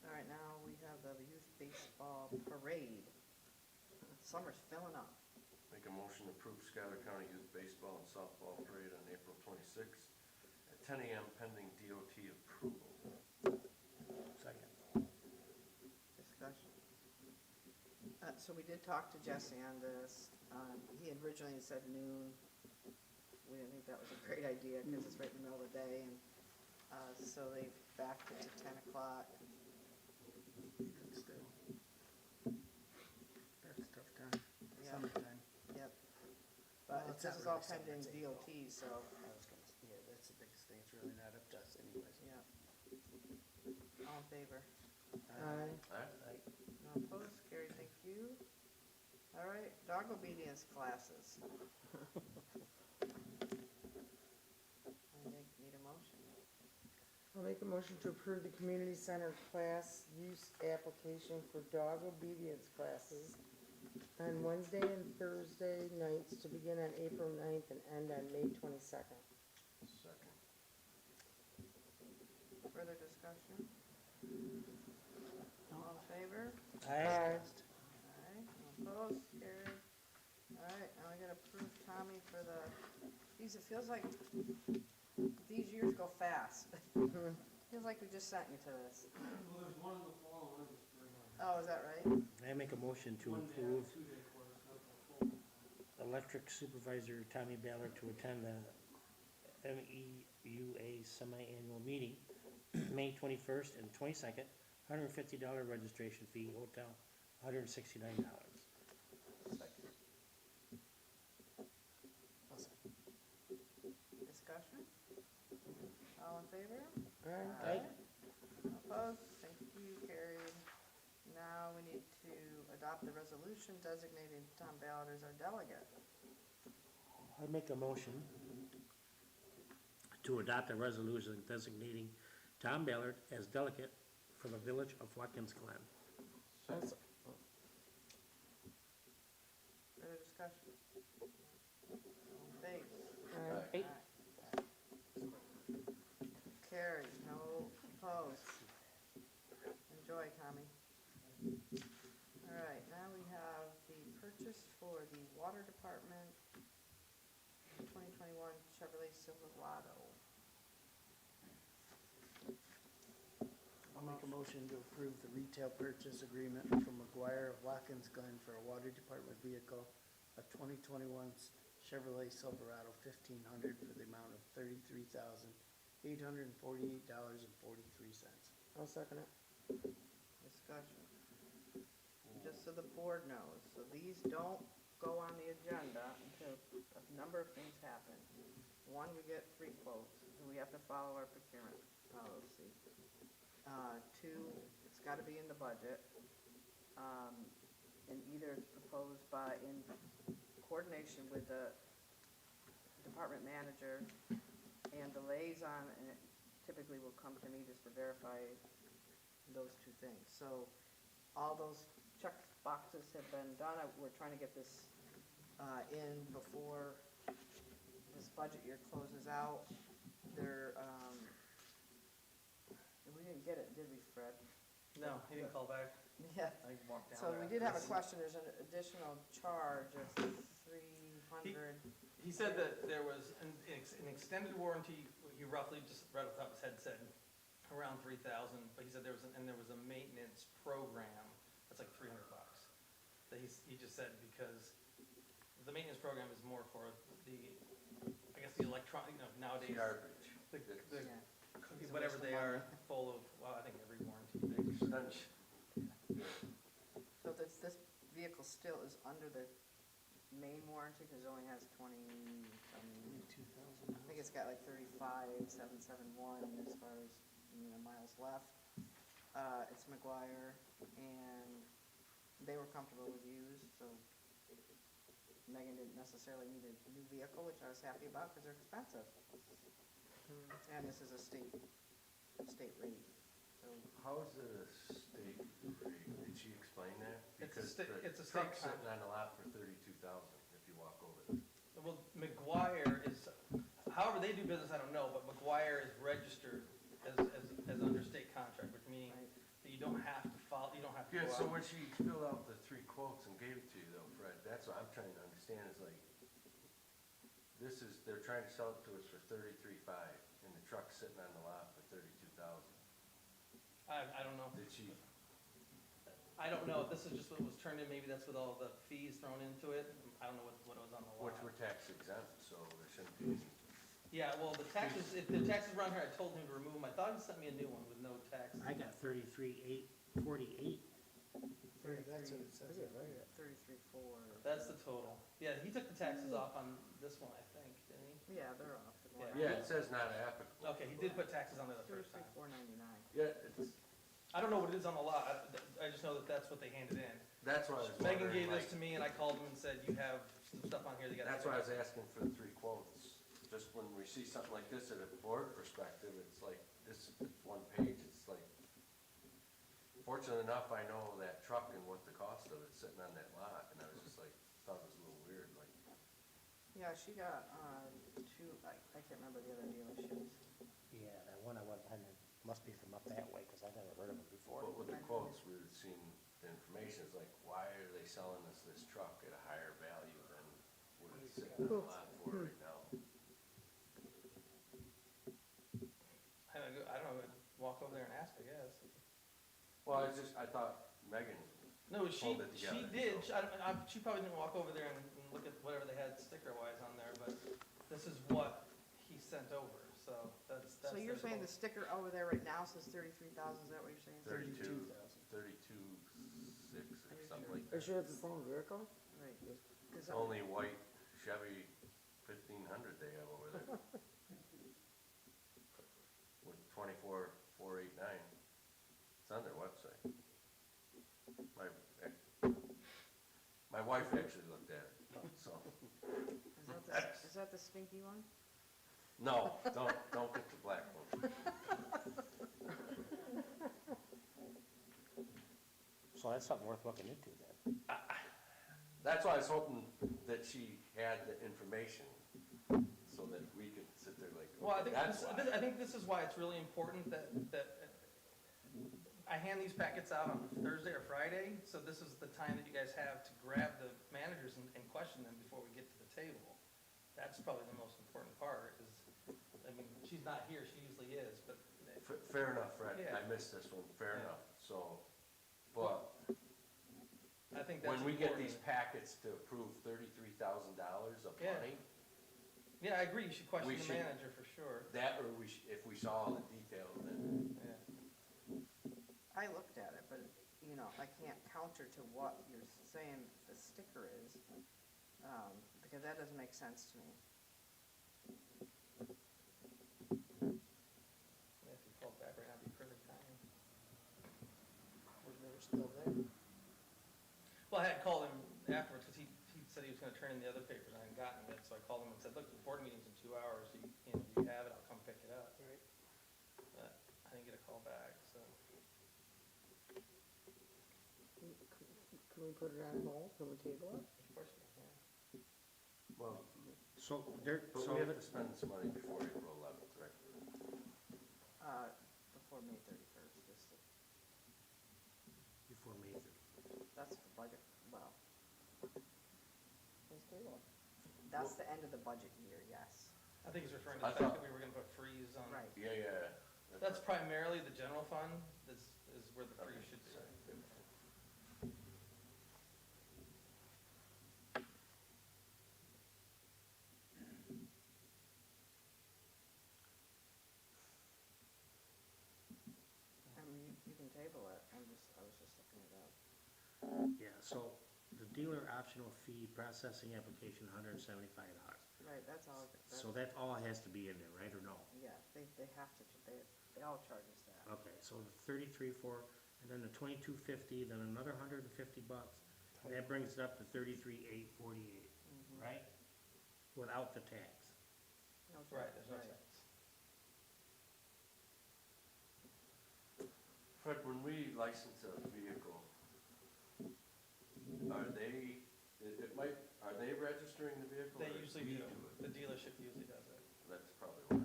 All right, now we have the youth baseball parade. Summer's filling up. Make a motion to approve Schuyler County Youth Baseball and Softball Parade on April 26th at 10 a.m. pending DOT approval. Second. Discussion. So we did talk to Jesse on this. He had originally said noon. We didn't think that was a great idea because it's right in the middle of the day, and so they backed it to 10 o'clock. Even still. That's a tough time, Yeah. summertime. Yep. Well, But it's this not is all really summer, pending it's April. DOT, so, Yeah, that's the biggest thing, it's really not up to us anyways. yeah. All in favor? Aye. Aye. No opposed, carried, thank you. All right, dog obedience classes. Need a motion. I'll make a motion to approve the community center class use application for dog obedience classes on Wednesday and Thursday nights to begin on April 9th and end on May 22nd. Second. Further discussion? All in favor? Aye. Aye, no opposed, carried. All right, now we gotta approve Tommy for the, geez, it feels like these years go fast. Feels like we just sent you to this. Well, there's one in the fall and one in the spring. Oh, is that right? I make a motion to One day, approve 2-day course, not the full. electric supervisor Tommy Ballard to attend the MEUA semi-annual meeting, May 21st and 22nd, $150 registration fee, hotel, $169. Second. I'll second. Discussion? All in favor? Aye. Opposed? Thank you, carried. Now we need to adopt the resolution designating Tom Ballard as our delegate. I make a motion to adopt a resolution designating Tom Ballard as delegate for the village of Watkins Glen. Second. Further discussion? All in favor? Aye. Carried, no opposed. Enjoy, Tommy. All right, now we have the purchase for the water department, 2021 Chevrolet Silverado. I'll make a motion to approve the retail purchase agreement from McGuire of Watkins Glen for a water department vehicle, a 2021 Chevrolet Silverado 1500 for the amount of $33,848.43. I'll second it. Discussion. Just so the board knows, so these don't go on the agenda until a number of things happen. One, we get 3 quotes, and we have to follow our procurement policy. 2, it's gotta be in the budget, and either it's proposed in coordination with the department manager and the liaison, and it typically will come to me just to verify those 2 things. So all those check boxes have been done. We're trying to get this in before this budget year closes out, there, we didn't get it, did we, Fred? No, he didn't call back. Yeah, I walked down so there. we did have a question, there's an additional charge of 300. He said that there was an extended warranty, he roughly just right off the top of his head said around 3,000, but he said there was, there was a maintenance program, that's like $300. That he just said because the maintenance program is more for the, I guess the electronic, nowadays, Garbage. the, Yeah. whatever they are, full of, well, I think every warranty they Stench. So this vehicle still is under the main warranty, because it only has 20, I think it's got like 35,771 as far as, miles left. It's McGuire, and they were comfortable with used, so Megan didn't necessarily need a new vehicle, which I was happy about, because they're expensive. And this is a state rate, so. How is it a state rate? Did she explain that? It's a Because sta- the it's a truck's state sitting on the lot for 32,000 if you walk over there. Well, McGuire is, however they do business, I don't know, but McGuire is registered as under state contract, which means Right. that you don't have to follow, you don't have to Yeah, go so out. when she filled out the 3 quotes and gave it to you though, Fred, that's what I'm trying to understand is like, they're trying to sell it to us for 33.5 and the truck's sitting on the lot for 32,000. I don't know. Did she, I don't know, if this is just what was turned in, maybe that's with all the fees thrown into it. I don't know what was on the lot. which were tax exempt, so there shouldn't be any. Yeah, well, the taxes, if the taxes were on here, I told him to remove them. I thought he sent me a new one with no taxes. I got 33,848. That's what it says. 33.4. That's the total. Yeah, he took the taxes off on this one, I think, didn't he? Yeah, they're off. Yeah, it says not applicable. Okay, he did put taxes on there the first time. 33.499. Yeah, it's, I don't know what it is on the lot, I just know that that's what they handed in. that's why I was Megan wondering, gave this like, to me and I called him and said, you have some stuff on here that you gotta. that's why I was asking for the 3 quotes. Just when we see something like this at a board perspective, it's like, this is 1 page, it's like, fortunate enough, I know that truck and what the cost of it's sitting on that lot, and I was just like, thought it was a little weird, like, Yeah, she got, two, I can't remember the other dealerships. Yeah, that one I went, and it must be from up that way, because I've never heard of it before. but with the quotes, we were seeing the information, is like, why are they selling us this truck at a higher value than what it's sitting on the lot for right now? I don't know, walk over there and ask, I guess. Well, I thought Megan, No, she Hold it together, did, so. she probably didn't walk over there and look at whatever they had sticker wise on there, but this is what he sent over, so that's. So you're their saying the quote. sticker over there right now says 33,000, is that what you're saying? 32,6 Are you or something sure? like Are you that. sure it's the same vehicle? Right. 'Cause It's only white Chevy 1500 they have over there. With 24,489. It's on their website. My wife actually looked at it, so. Is that the stinky one? No, don't get the black one. So that's something worth looking into then. That's why I was hoping that she had the information so that we could sit there like, Well, I okay, think that's why. I think this is why it's really important that I hand these packets out on Thursday or Friday, so this is the time that you guys have to grab the managers and question them before we get to the table. That's probably the most important part, is, I mean, she's not here, she usually is, but. Fair enough, Fred, Yeah. I missed this one, fair Yeah. enough, so, but I think that's when we get important. these packets to approve $33,000 of Yeah. money, Yeah, I agree, you should question We the should- manager for sure, that or if we saw all the details, then, yeah. I looked at it, but, I can't counter to what you're saying the sticker is, because that doesn't make sense to me. Yeah, if you called back right now, it'd be perfect timing. They're still there. Well, I had called him afterwards, because he said he was gonna turn in the other papers, and I hadn't gotten them yet, so I called him and said, look, the board meeting's in 2 hours, do you have it, I'll come pick it up. Right. But I didn't get a call back, so. Can we put it on hold? Can we table it? Of course you can. well, So there, But so, we have to spend this money before April 11th, right? Before May 31st, before May 30th. that's the budget, well. That's the end of the budget year, yes. I think he's referring to I the fact thought- that we were gonna put freeze on. Right. Yeah. That's primarily the general fund, is where the freeze should be. Sorry. I mean, you can table it, I was just looking it up. Yeah, so the dealer optional fee processing application, $175. Right, that's all, So that all has to be in there, right, or no? yeah, they have to, they all charge us that. Okay, so the 33, 4, and then the 22.50, then another $150, and that brings it up to 33,848, right? Without the tax. No Right, tax, there's no right. tax. Fred, when we license a vehicle, are they, are they registering the vehicle? They or usually we do, it? the dealership usually does it. That's probably why.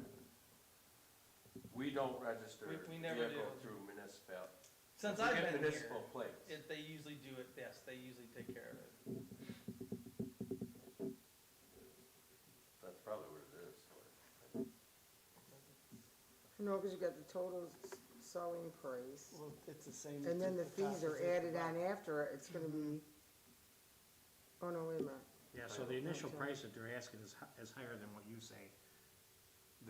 We don't register We never vehicle do. through municipal. Since We I've get been here, municipal plates. they usually do it, yes, they usually take care of it. That's probably what it is. No, because you got the total selling price, Well, it's the same. and then the at top fees are as at added the on bottom. after it, it's gonna be, oh no, wait a minute. Yeah, so the initial Okay. price that they're asking is higher than what you say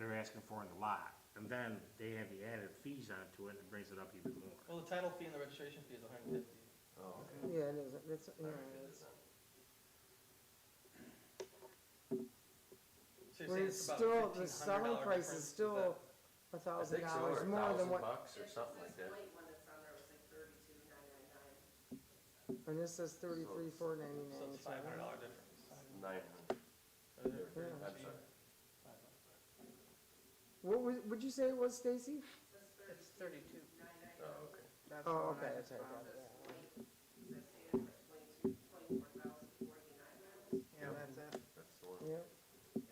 they're asking for in the lot. And then they have the added fees onto it, and it brings it up even more. Well, the title fee and the registration fee is $150. Oh, okay. Yeah, it is, it's, I yeah, already did it's, this then. So you're but saying it's it's about still, $1,500 the selling price is difference, still that- $1,000 I think so, or more than what, $1,000 or something like This that. white one that's on there was like $32,999. and this says 33, 499. So it's $500 difference. 900, Yeah. I'm sorry. What'd you say it was, Stacy? It's 32. Oh, okay. That's Oh, the one okay, I that's just right, found. yeah. This is for 24,049 miles. Yeah, that's it. That's the one. Yeah, Yeah,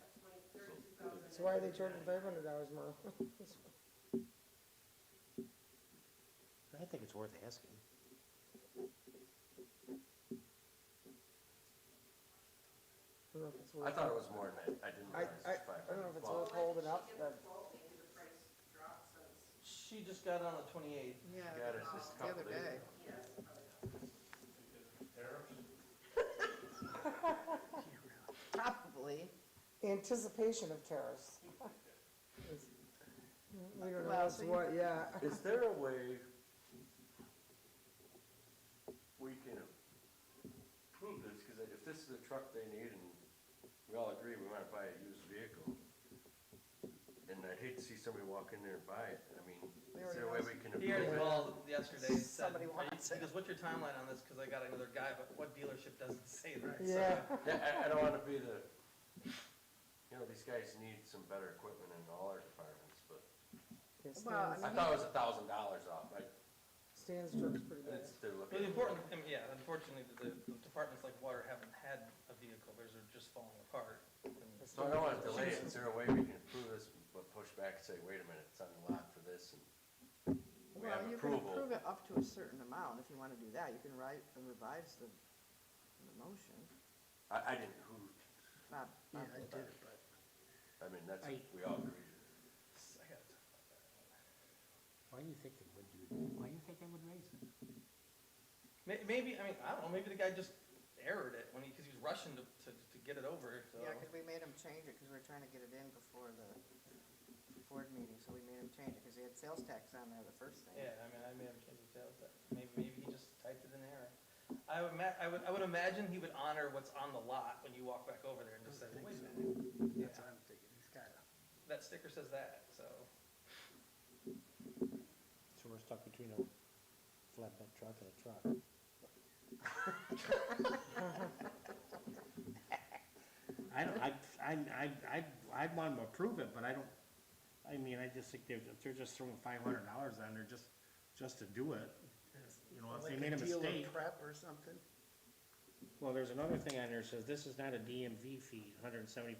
32,000. so why are they charging $500 more? I think it's worth asking. I don't know if it's I worth, thought it was more than that, I didn't realize it was I don't know if it's 500. worth holding up, She but, get the quote, maybe the price dropped since, She just got it on the 28th. Yeah, Got it just a the other couple days day. ago. yes, probably not. Tariffs? Probably. anticipation of tariffs. We don't know Well, what's so you what could- yet. Is there a way we can prove this, because if this is a truck they need and we all agree we wanna buy a used vehicle, and I'd hate to see somebody walk in there and buy it, I mean, They is there a already way we can He already approve it? called yesterday and said, Somebody wants he it. goes, what's your timeline on this? Cause I got another guy, but what dealership doesn't say that? So- Yeah. Yeah, I don't wanna be the, these guys need some better equipment in all our departments, but Yes, Well, I thought it was $1,000 off, Stan's truck's pretty and bad. it's, they're But looking. the important, unfortunately, the departments like water haven't had a vehicle, theirs are just falling apart. And So I don't wanna delay it, is there a way we can approve this, but push back and say, wait a minute, it's on the lot for this, and we Well, have you can approval? approve it up to a certain amount, if you wanna do that, you can write and revise the motion. I didn't, Bob Yeah, I did. did it, but I mean, that's, I- we all agree. I gotta talk about that. Why do you think they would do, why do you think they would raise it? Maybe, I mean, I don't know, maybe the guy just errored it when cause he was rushing to get it over, so. Yeah, cause we made him change it, cause we were trying to get it in before the board meeting, so we made him change it, cause he had sales tax on there the first thing. Yeah, I mean, I made him change the sales tax. Maybe he just typed it in error. I would imagine he would honor what's on the lot when you walk back over there and just say, I think wait a so. minute. That's what I'm thinking, he's gotta. That sticker says that, so. So we're stuck between a flatbed truck and a truck. I don't, I'd want to approve it, but I don't, I mean, I just think if they're just throwing $500 on there just to do it, you know, if they made a Like a dealer mistake. prep or something. Well, there's another thing on there, says this is not a DMV fee, $175,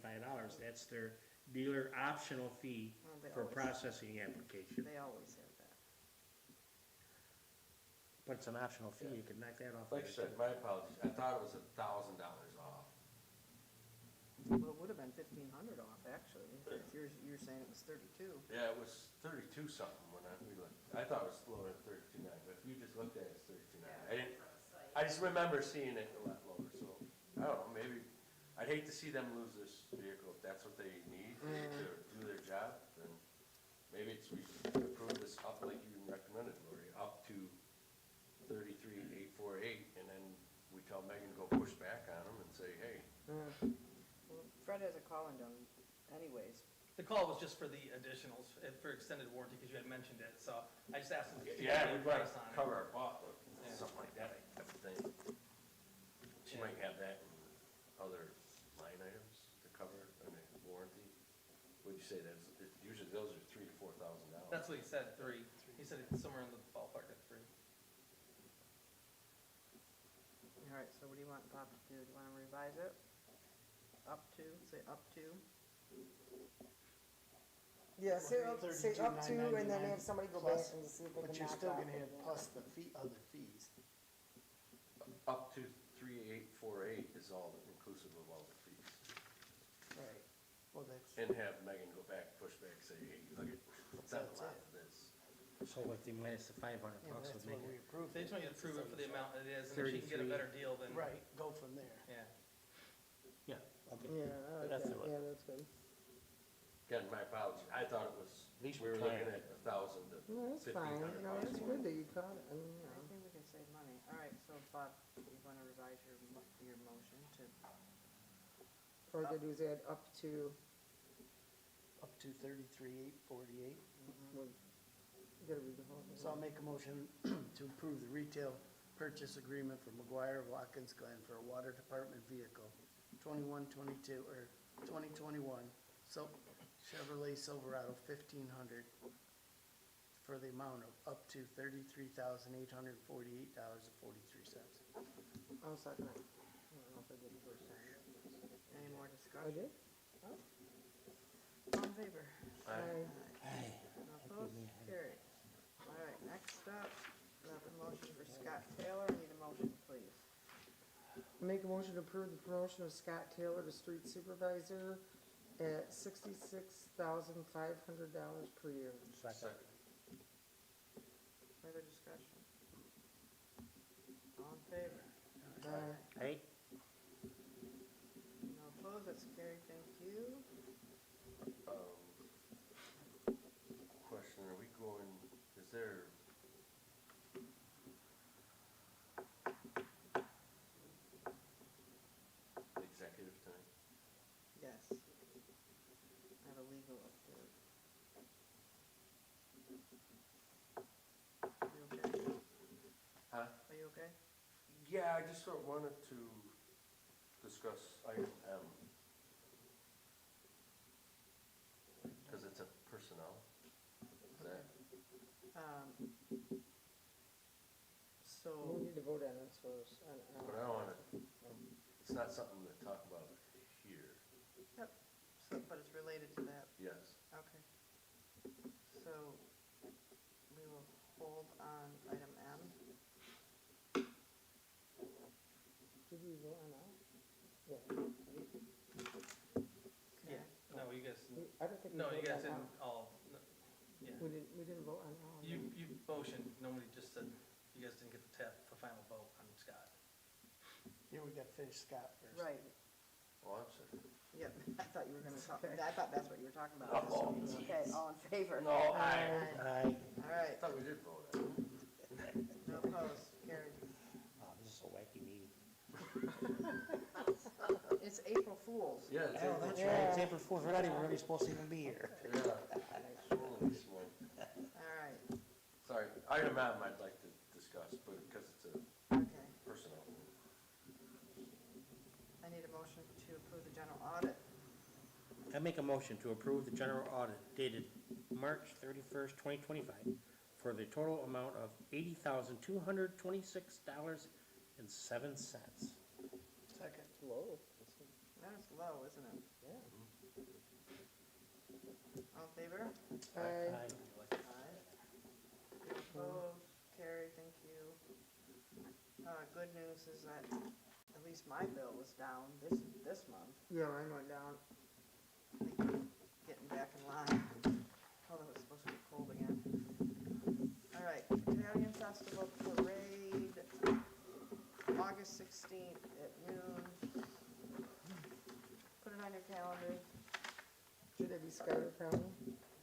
that's their dealer optional fee Well, they for always- processing the application. They always have that. But it's an optional fee, you can knock that off. Like I said, my apologies, I thought it was $1,000 off. Well, it would have been 1,500 off, actually, if you're saying it was 32. Yeah, it was 32 something when we looked, I thought it was lower than 32.9, but if you just looked at it, it's 32.9. I didn't, on the site. I just remember seeing it a lot lower, so, I don't know, maybe, I'd hate to see them lose this vehicle, if that's what they need to do their job, then maybe it's, we should approve this up like you recommended, Lori, up to 33,848, and then we tell Megan to go push back on them and say, hey, Well, Fred hasn't called done anyways. The call was just for the additionals, for extended warranty, because you had mentioned it, so I just asked him to get yeah, a we'd like price to on it. cover our butt, or Yeah. something like that, I would think. She Yeah. might have that in other line items to cover, I mean, warranty. Would you say that's, usually those are $3,000 to $4,000. That's what he said, 3. He said it's somewhere in the ballpark at 3. All right, so what do you want Bob to do? Do you want to revise it? Up to, say up to? Yeah, say up to, and then have somebody go back Plus, and see if they But can you're knock still off gonna have again. plus the fee, other fees. Up to 3,848 is all inclusive of all the fees. Right. Well, that's, And have Megan go back, push back, say, hey, look at, it's not a That's lot it. of this. So with the minus the 500 yeah, bucks that's would what make we it, approved. They just want you to It's prove the it for the same amount it is, and if she can get a 33. better deal, then. Right, go from there. Yeah. yeah, okay. Yeah, I like That's that. the- Yeah, that's good. Again, my apologies, I thought it was, At least we we're were looking trying. at 1,000 to No, that's fine, 1,500 no, bucks. that's good that you caught it, I mean, you I know. think we can save money. All right, so Bob, you want to revise your motion to, All I gotta do is add up to, Up to 33,848. well, you gotta read the whole thing. So I'll make a motion to approve the retail purchase agreement for McGuire Watkins Glen for a water department vehicle, 2122, or 2021, so Chevrolet Silverado 1500, for the amount of up to $33,848.43. I'll second it. I don't know if I did the first time. any more I discussion? did? All in favor? Aye. No opposed? Carried. All right, next up, we have a motion for Scott Taylor. I need a motion, please. Make a motion to approve the promotion of Scott Taylor to street supervisor at $66,500 per year. Second. Further discussion? All in favor? Aye. Hey, No opposed? That's carried. Thank you. Question, are we going, is there? Executive time? Yes. I have a legal update. Are you okay? Huh? Are you okay? Yeah, I just sort of wanted to discuss item M. Cause it's a personnel, is that, So, We need to vote on this first. but I don't wanna, it's not something to talk about here, but it's related to that. yes. Okay. So, we will hold on item M. Did we vote on that? Yeah. Okay. No, you guys, I don't think we no, you voted guys on didn't all, no, yeah. We didn't vote on all. of You, them. you motioned, nobody just said, you guys didn't get the tap for final vote on Scott. Here, we got to finish Scott first. Right, Oh, I'm sorry. yep, I thought you were gonna talk, Okay. I thought that's what you were talking about. Oh, Okay, all in favor? No, Aye. aye. All I right, thought we did vote on it. no opposed, carried. Oh, this is a wacky meeting. It's April Fool's. Yeah, it's Oh, April. that's right, it's April 4th, we're not even really supposed to even be here. Yeah. Holy smoke. All right, Sorry, item M I'd like to discuss, but because it's a okay. personnel. I need a motion to approve the general audit. I make a motion to approve the general audit dated March 31st, 2025, for the total amount of $80,226.07. low. That is low, isn't it? Yeah. All in favor? Aye. Aye. Opposed, carried, thank you. Good news is that at least my bill was down this month. Yeah, mine went down. I think I'm getting back in line, although it's supposed to be cold again. All right, Italian Festival Parade, August 16th at noon. Put it on your calendar. Should it be Schuyler County?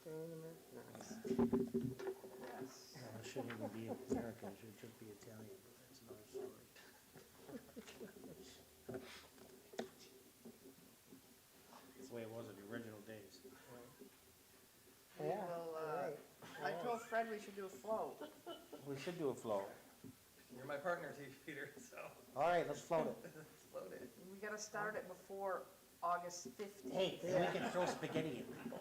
Nice. Yes. It shouldn't even be American, it should just be Italian, but that's another story. That's the way it was in the original days. We Yeah, will, right. I told Fred we should do a float. We should do a float. You're my partner, Peter, so All right, let's float it. let's float it. We gotta start it before August 15th. Hey, then we can throw spaghetti at people.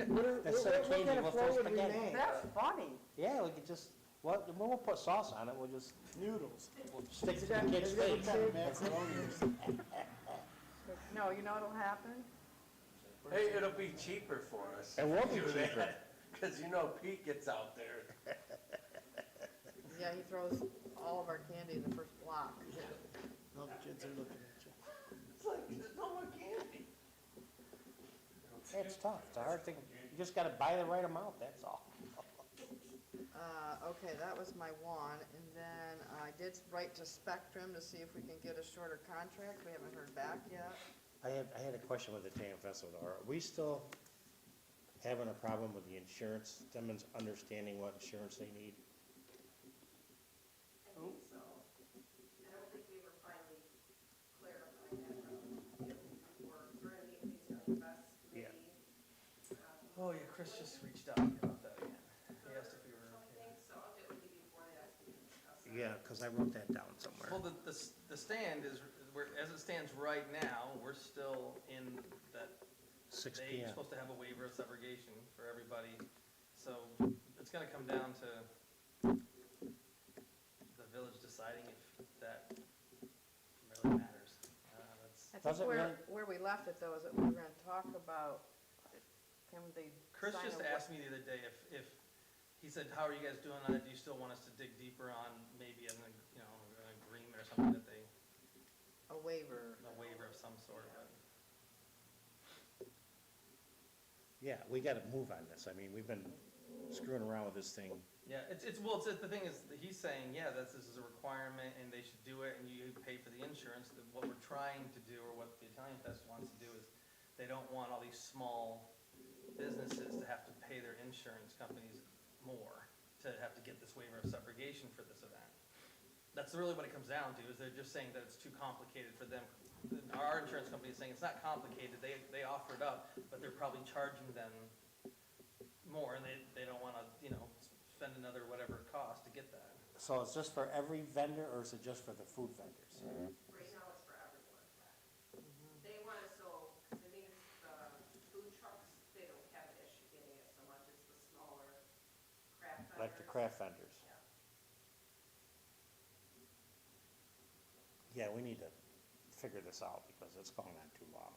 What Instead of kind candy, of we'll flow throw would we spaghetti. make? That's funny. Yeah, we could just, well, we won't put sauce on it, we'll just Noodles. we'll stick Is to it the that- kid's is it face. that- Macaroni. No, you know what'll happen? Hey, it'll be cheaper for us. It will be to do that, cheaper. Cause you know Pete gets out there. Yeah, he throws all of our candy in the first block. All the kids are looking at you. It's like, there's no more candy. It's tough, it's a hard thing, you just gotta buy the right amount, that's all. Okay, that was my one, and then I did write to Spectrum to see if we can get a shorter contract, we haven't heard back yet. I had a question with the Tam Festival, are we still having a problem with the insurance, them understanding what insurance they need? I think so. I don't think we were finally clarifying that from, we're gonna meet with the Italian Fest Yeah. committee. Oh, yeah, Chris just reached out about that again. He asked if we were So I okay. think so, if it would be before that, we can discuss that. Yeah, cause I wrote that down somewhere. Well, the stand is, as it stands right now, we're still in that 6 they're PM. supposed to have a waiver of subrogation for everybody. So it's gonna come down to the village deciding if that really matters. I Does it think really? where we left it though is that we were gonna talk about, can they Chris sign just a- asked me the other day if, he said, how are you guys doing on it? Do you still want us to dig deeper on maybe an agreement or something that they, a waiver? a waiver of some sort, but. Yeah, we gotta move on this, I mean, we've been screwing around with this thing. Yeah, the thing is, that he's saying, yeah, this is a requirement and they should do it and you pay for the insurance. What we're trying to do, or what the Italian Fest wants to do is, they don't want all these small businesses to have to pay their insurance companies more to have to get this waiver of subrogation for this event. That's really what it comes down to, is they're just saying that it's too complicated for them. Our insurance company is saying it's not complicated, they offer it up, but they're probably charging them more and they don't wanna, spend another whatever it costs to get that. So it's just for every vendor, or is it just for the food vendors? Right now, it's for everyone. They want to, cause I think it's the food trucks, they don't have an issue getting it so much, it's the smaller craft vendors. Like the craft vendors? Yeah. Yeah, we need to figure this out, because it's going on too long.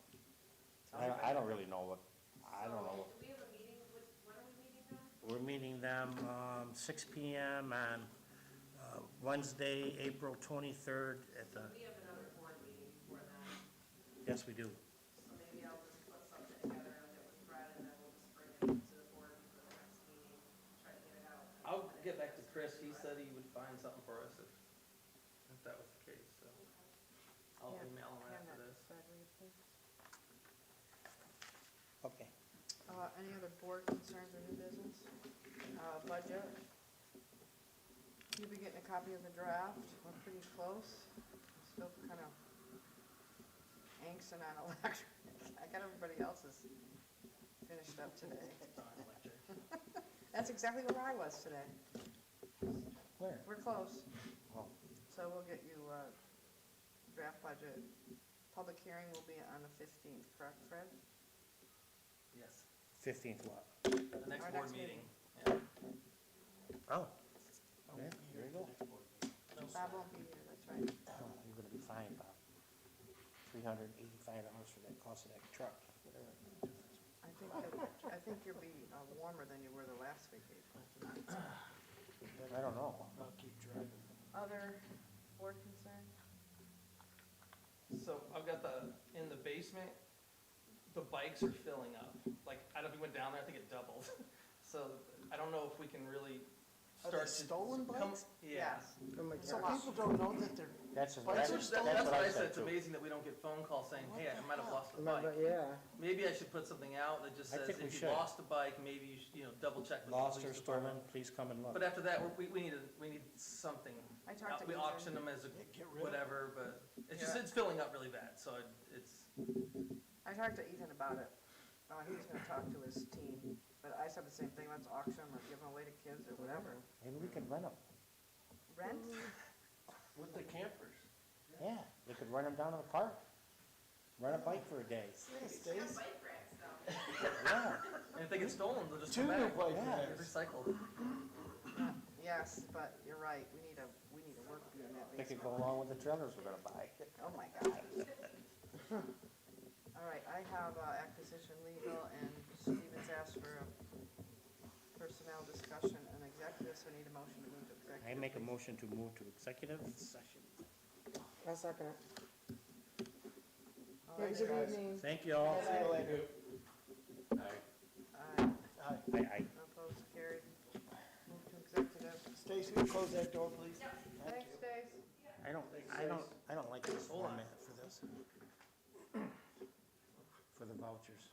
I don't really know what, I don't know. So, do we have a meeting when are we meeting them? We're meeting them, 6 PM on Wednesday, April 23rd at the, We have another board meeting before then, yes, we do. so maybe I'll just put something together and get with Fred, and then we'll just bring it to the board for the next meeting, try to get it out. I'll get back to Chris, he said he would find something for us if that was the case, so. I'll Yeah, email him hand after that this. to Fred, will you please? Okay. Any other board concerns or new business? Budget? You'll be getting a copy of the draft, we're pretty close, still kind of angsting on electric. I got everybody else's finished up today. That's exactly where I was today. Where? We're close, Oh, so we'll get you, draft budget. Public hearing will be on the 15th, correct, Fred? Yes, 15th what? the next Our board next meeting. Oh. Yeah, there you go. Bob won't be here, that's right. Oh, you're gonna fine about $385 for that cost of that truck, whatever. I think you'll be warmer than you were the last vacation. I don't know. I'll keep driving. Other board concerns? So I've got in the basement, the bikes are filling up. Like, I don't know if you went down there, I think it doubled. So I don't know if we can really Are start they to. stolen bikes? Yeah. Oh my So gosh. people don't know that they're. That's Bikes are stolen. That's what I too. said, it's amazing that we don't get phone calls saying, hey, I might have lost a bike. Yeah, Maybe I should put something out that just I says, think we if you should. lost a bike, maybe you should, double check with the Lost or police department. stolen, please come and look. But after that, we need something. I talked to We Ethan. auction them as a Get rid of whatever, but Yeah. it's filling up really bad, so it's, I talked to Ethan about it. He was gonna talk to his team, but I said the same thing, let's auction them or give them away to kids or whatever. Maybe we could rent them. Rent? With the campers. Yeah, they could rent them down to the park. Rent a bike for a day. We have bike racks though. Yeah, and if they get stolen, they'll just Two come new back. bike Yeah. Get racks. recycled. Yes, but you're right, we need a work bee in that they could basement. go along with the trailers we're gonna buy. Oh my God. All right, I have acquisition legal and Stevens asked for a personnel discussion and executive, so I need a motion to move to executive. I make a please. motion to move to executive session. I'll second it. All Have right, a good guys. evening. Thank you all. See you later. Aye. Aye. Aye. Opposed, carried. Move to executive. Stacy, close that door, please. Thanks, Stace. I don't like this format for this. For the vouchers.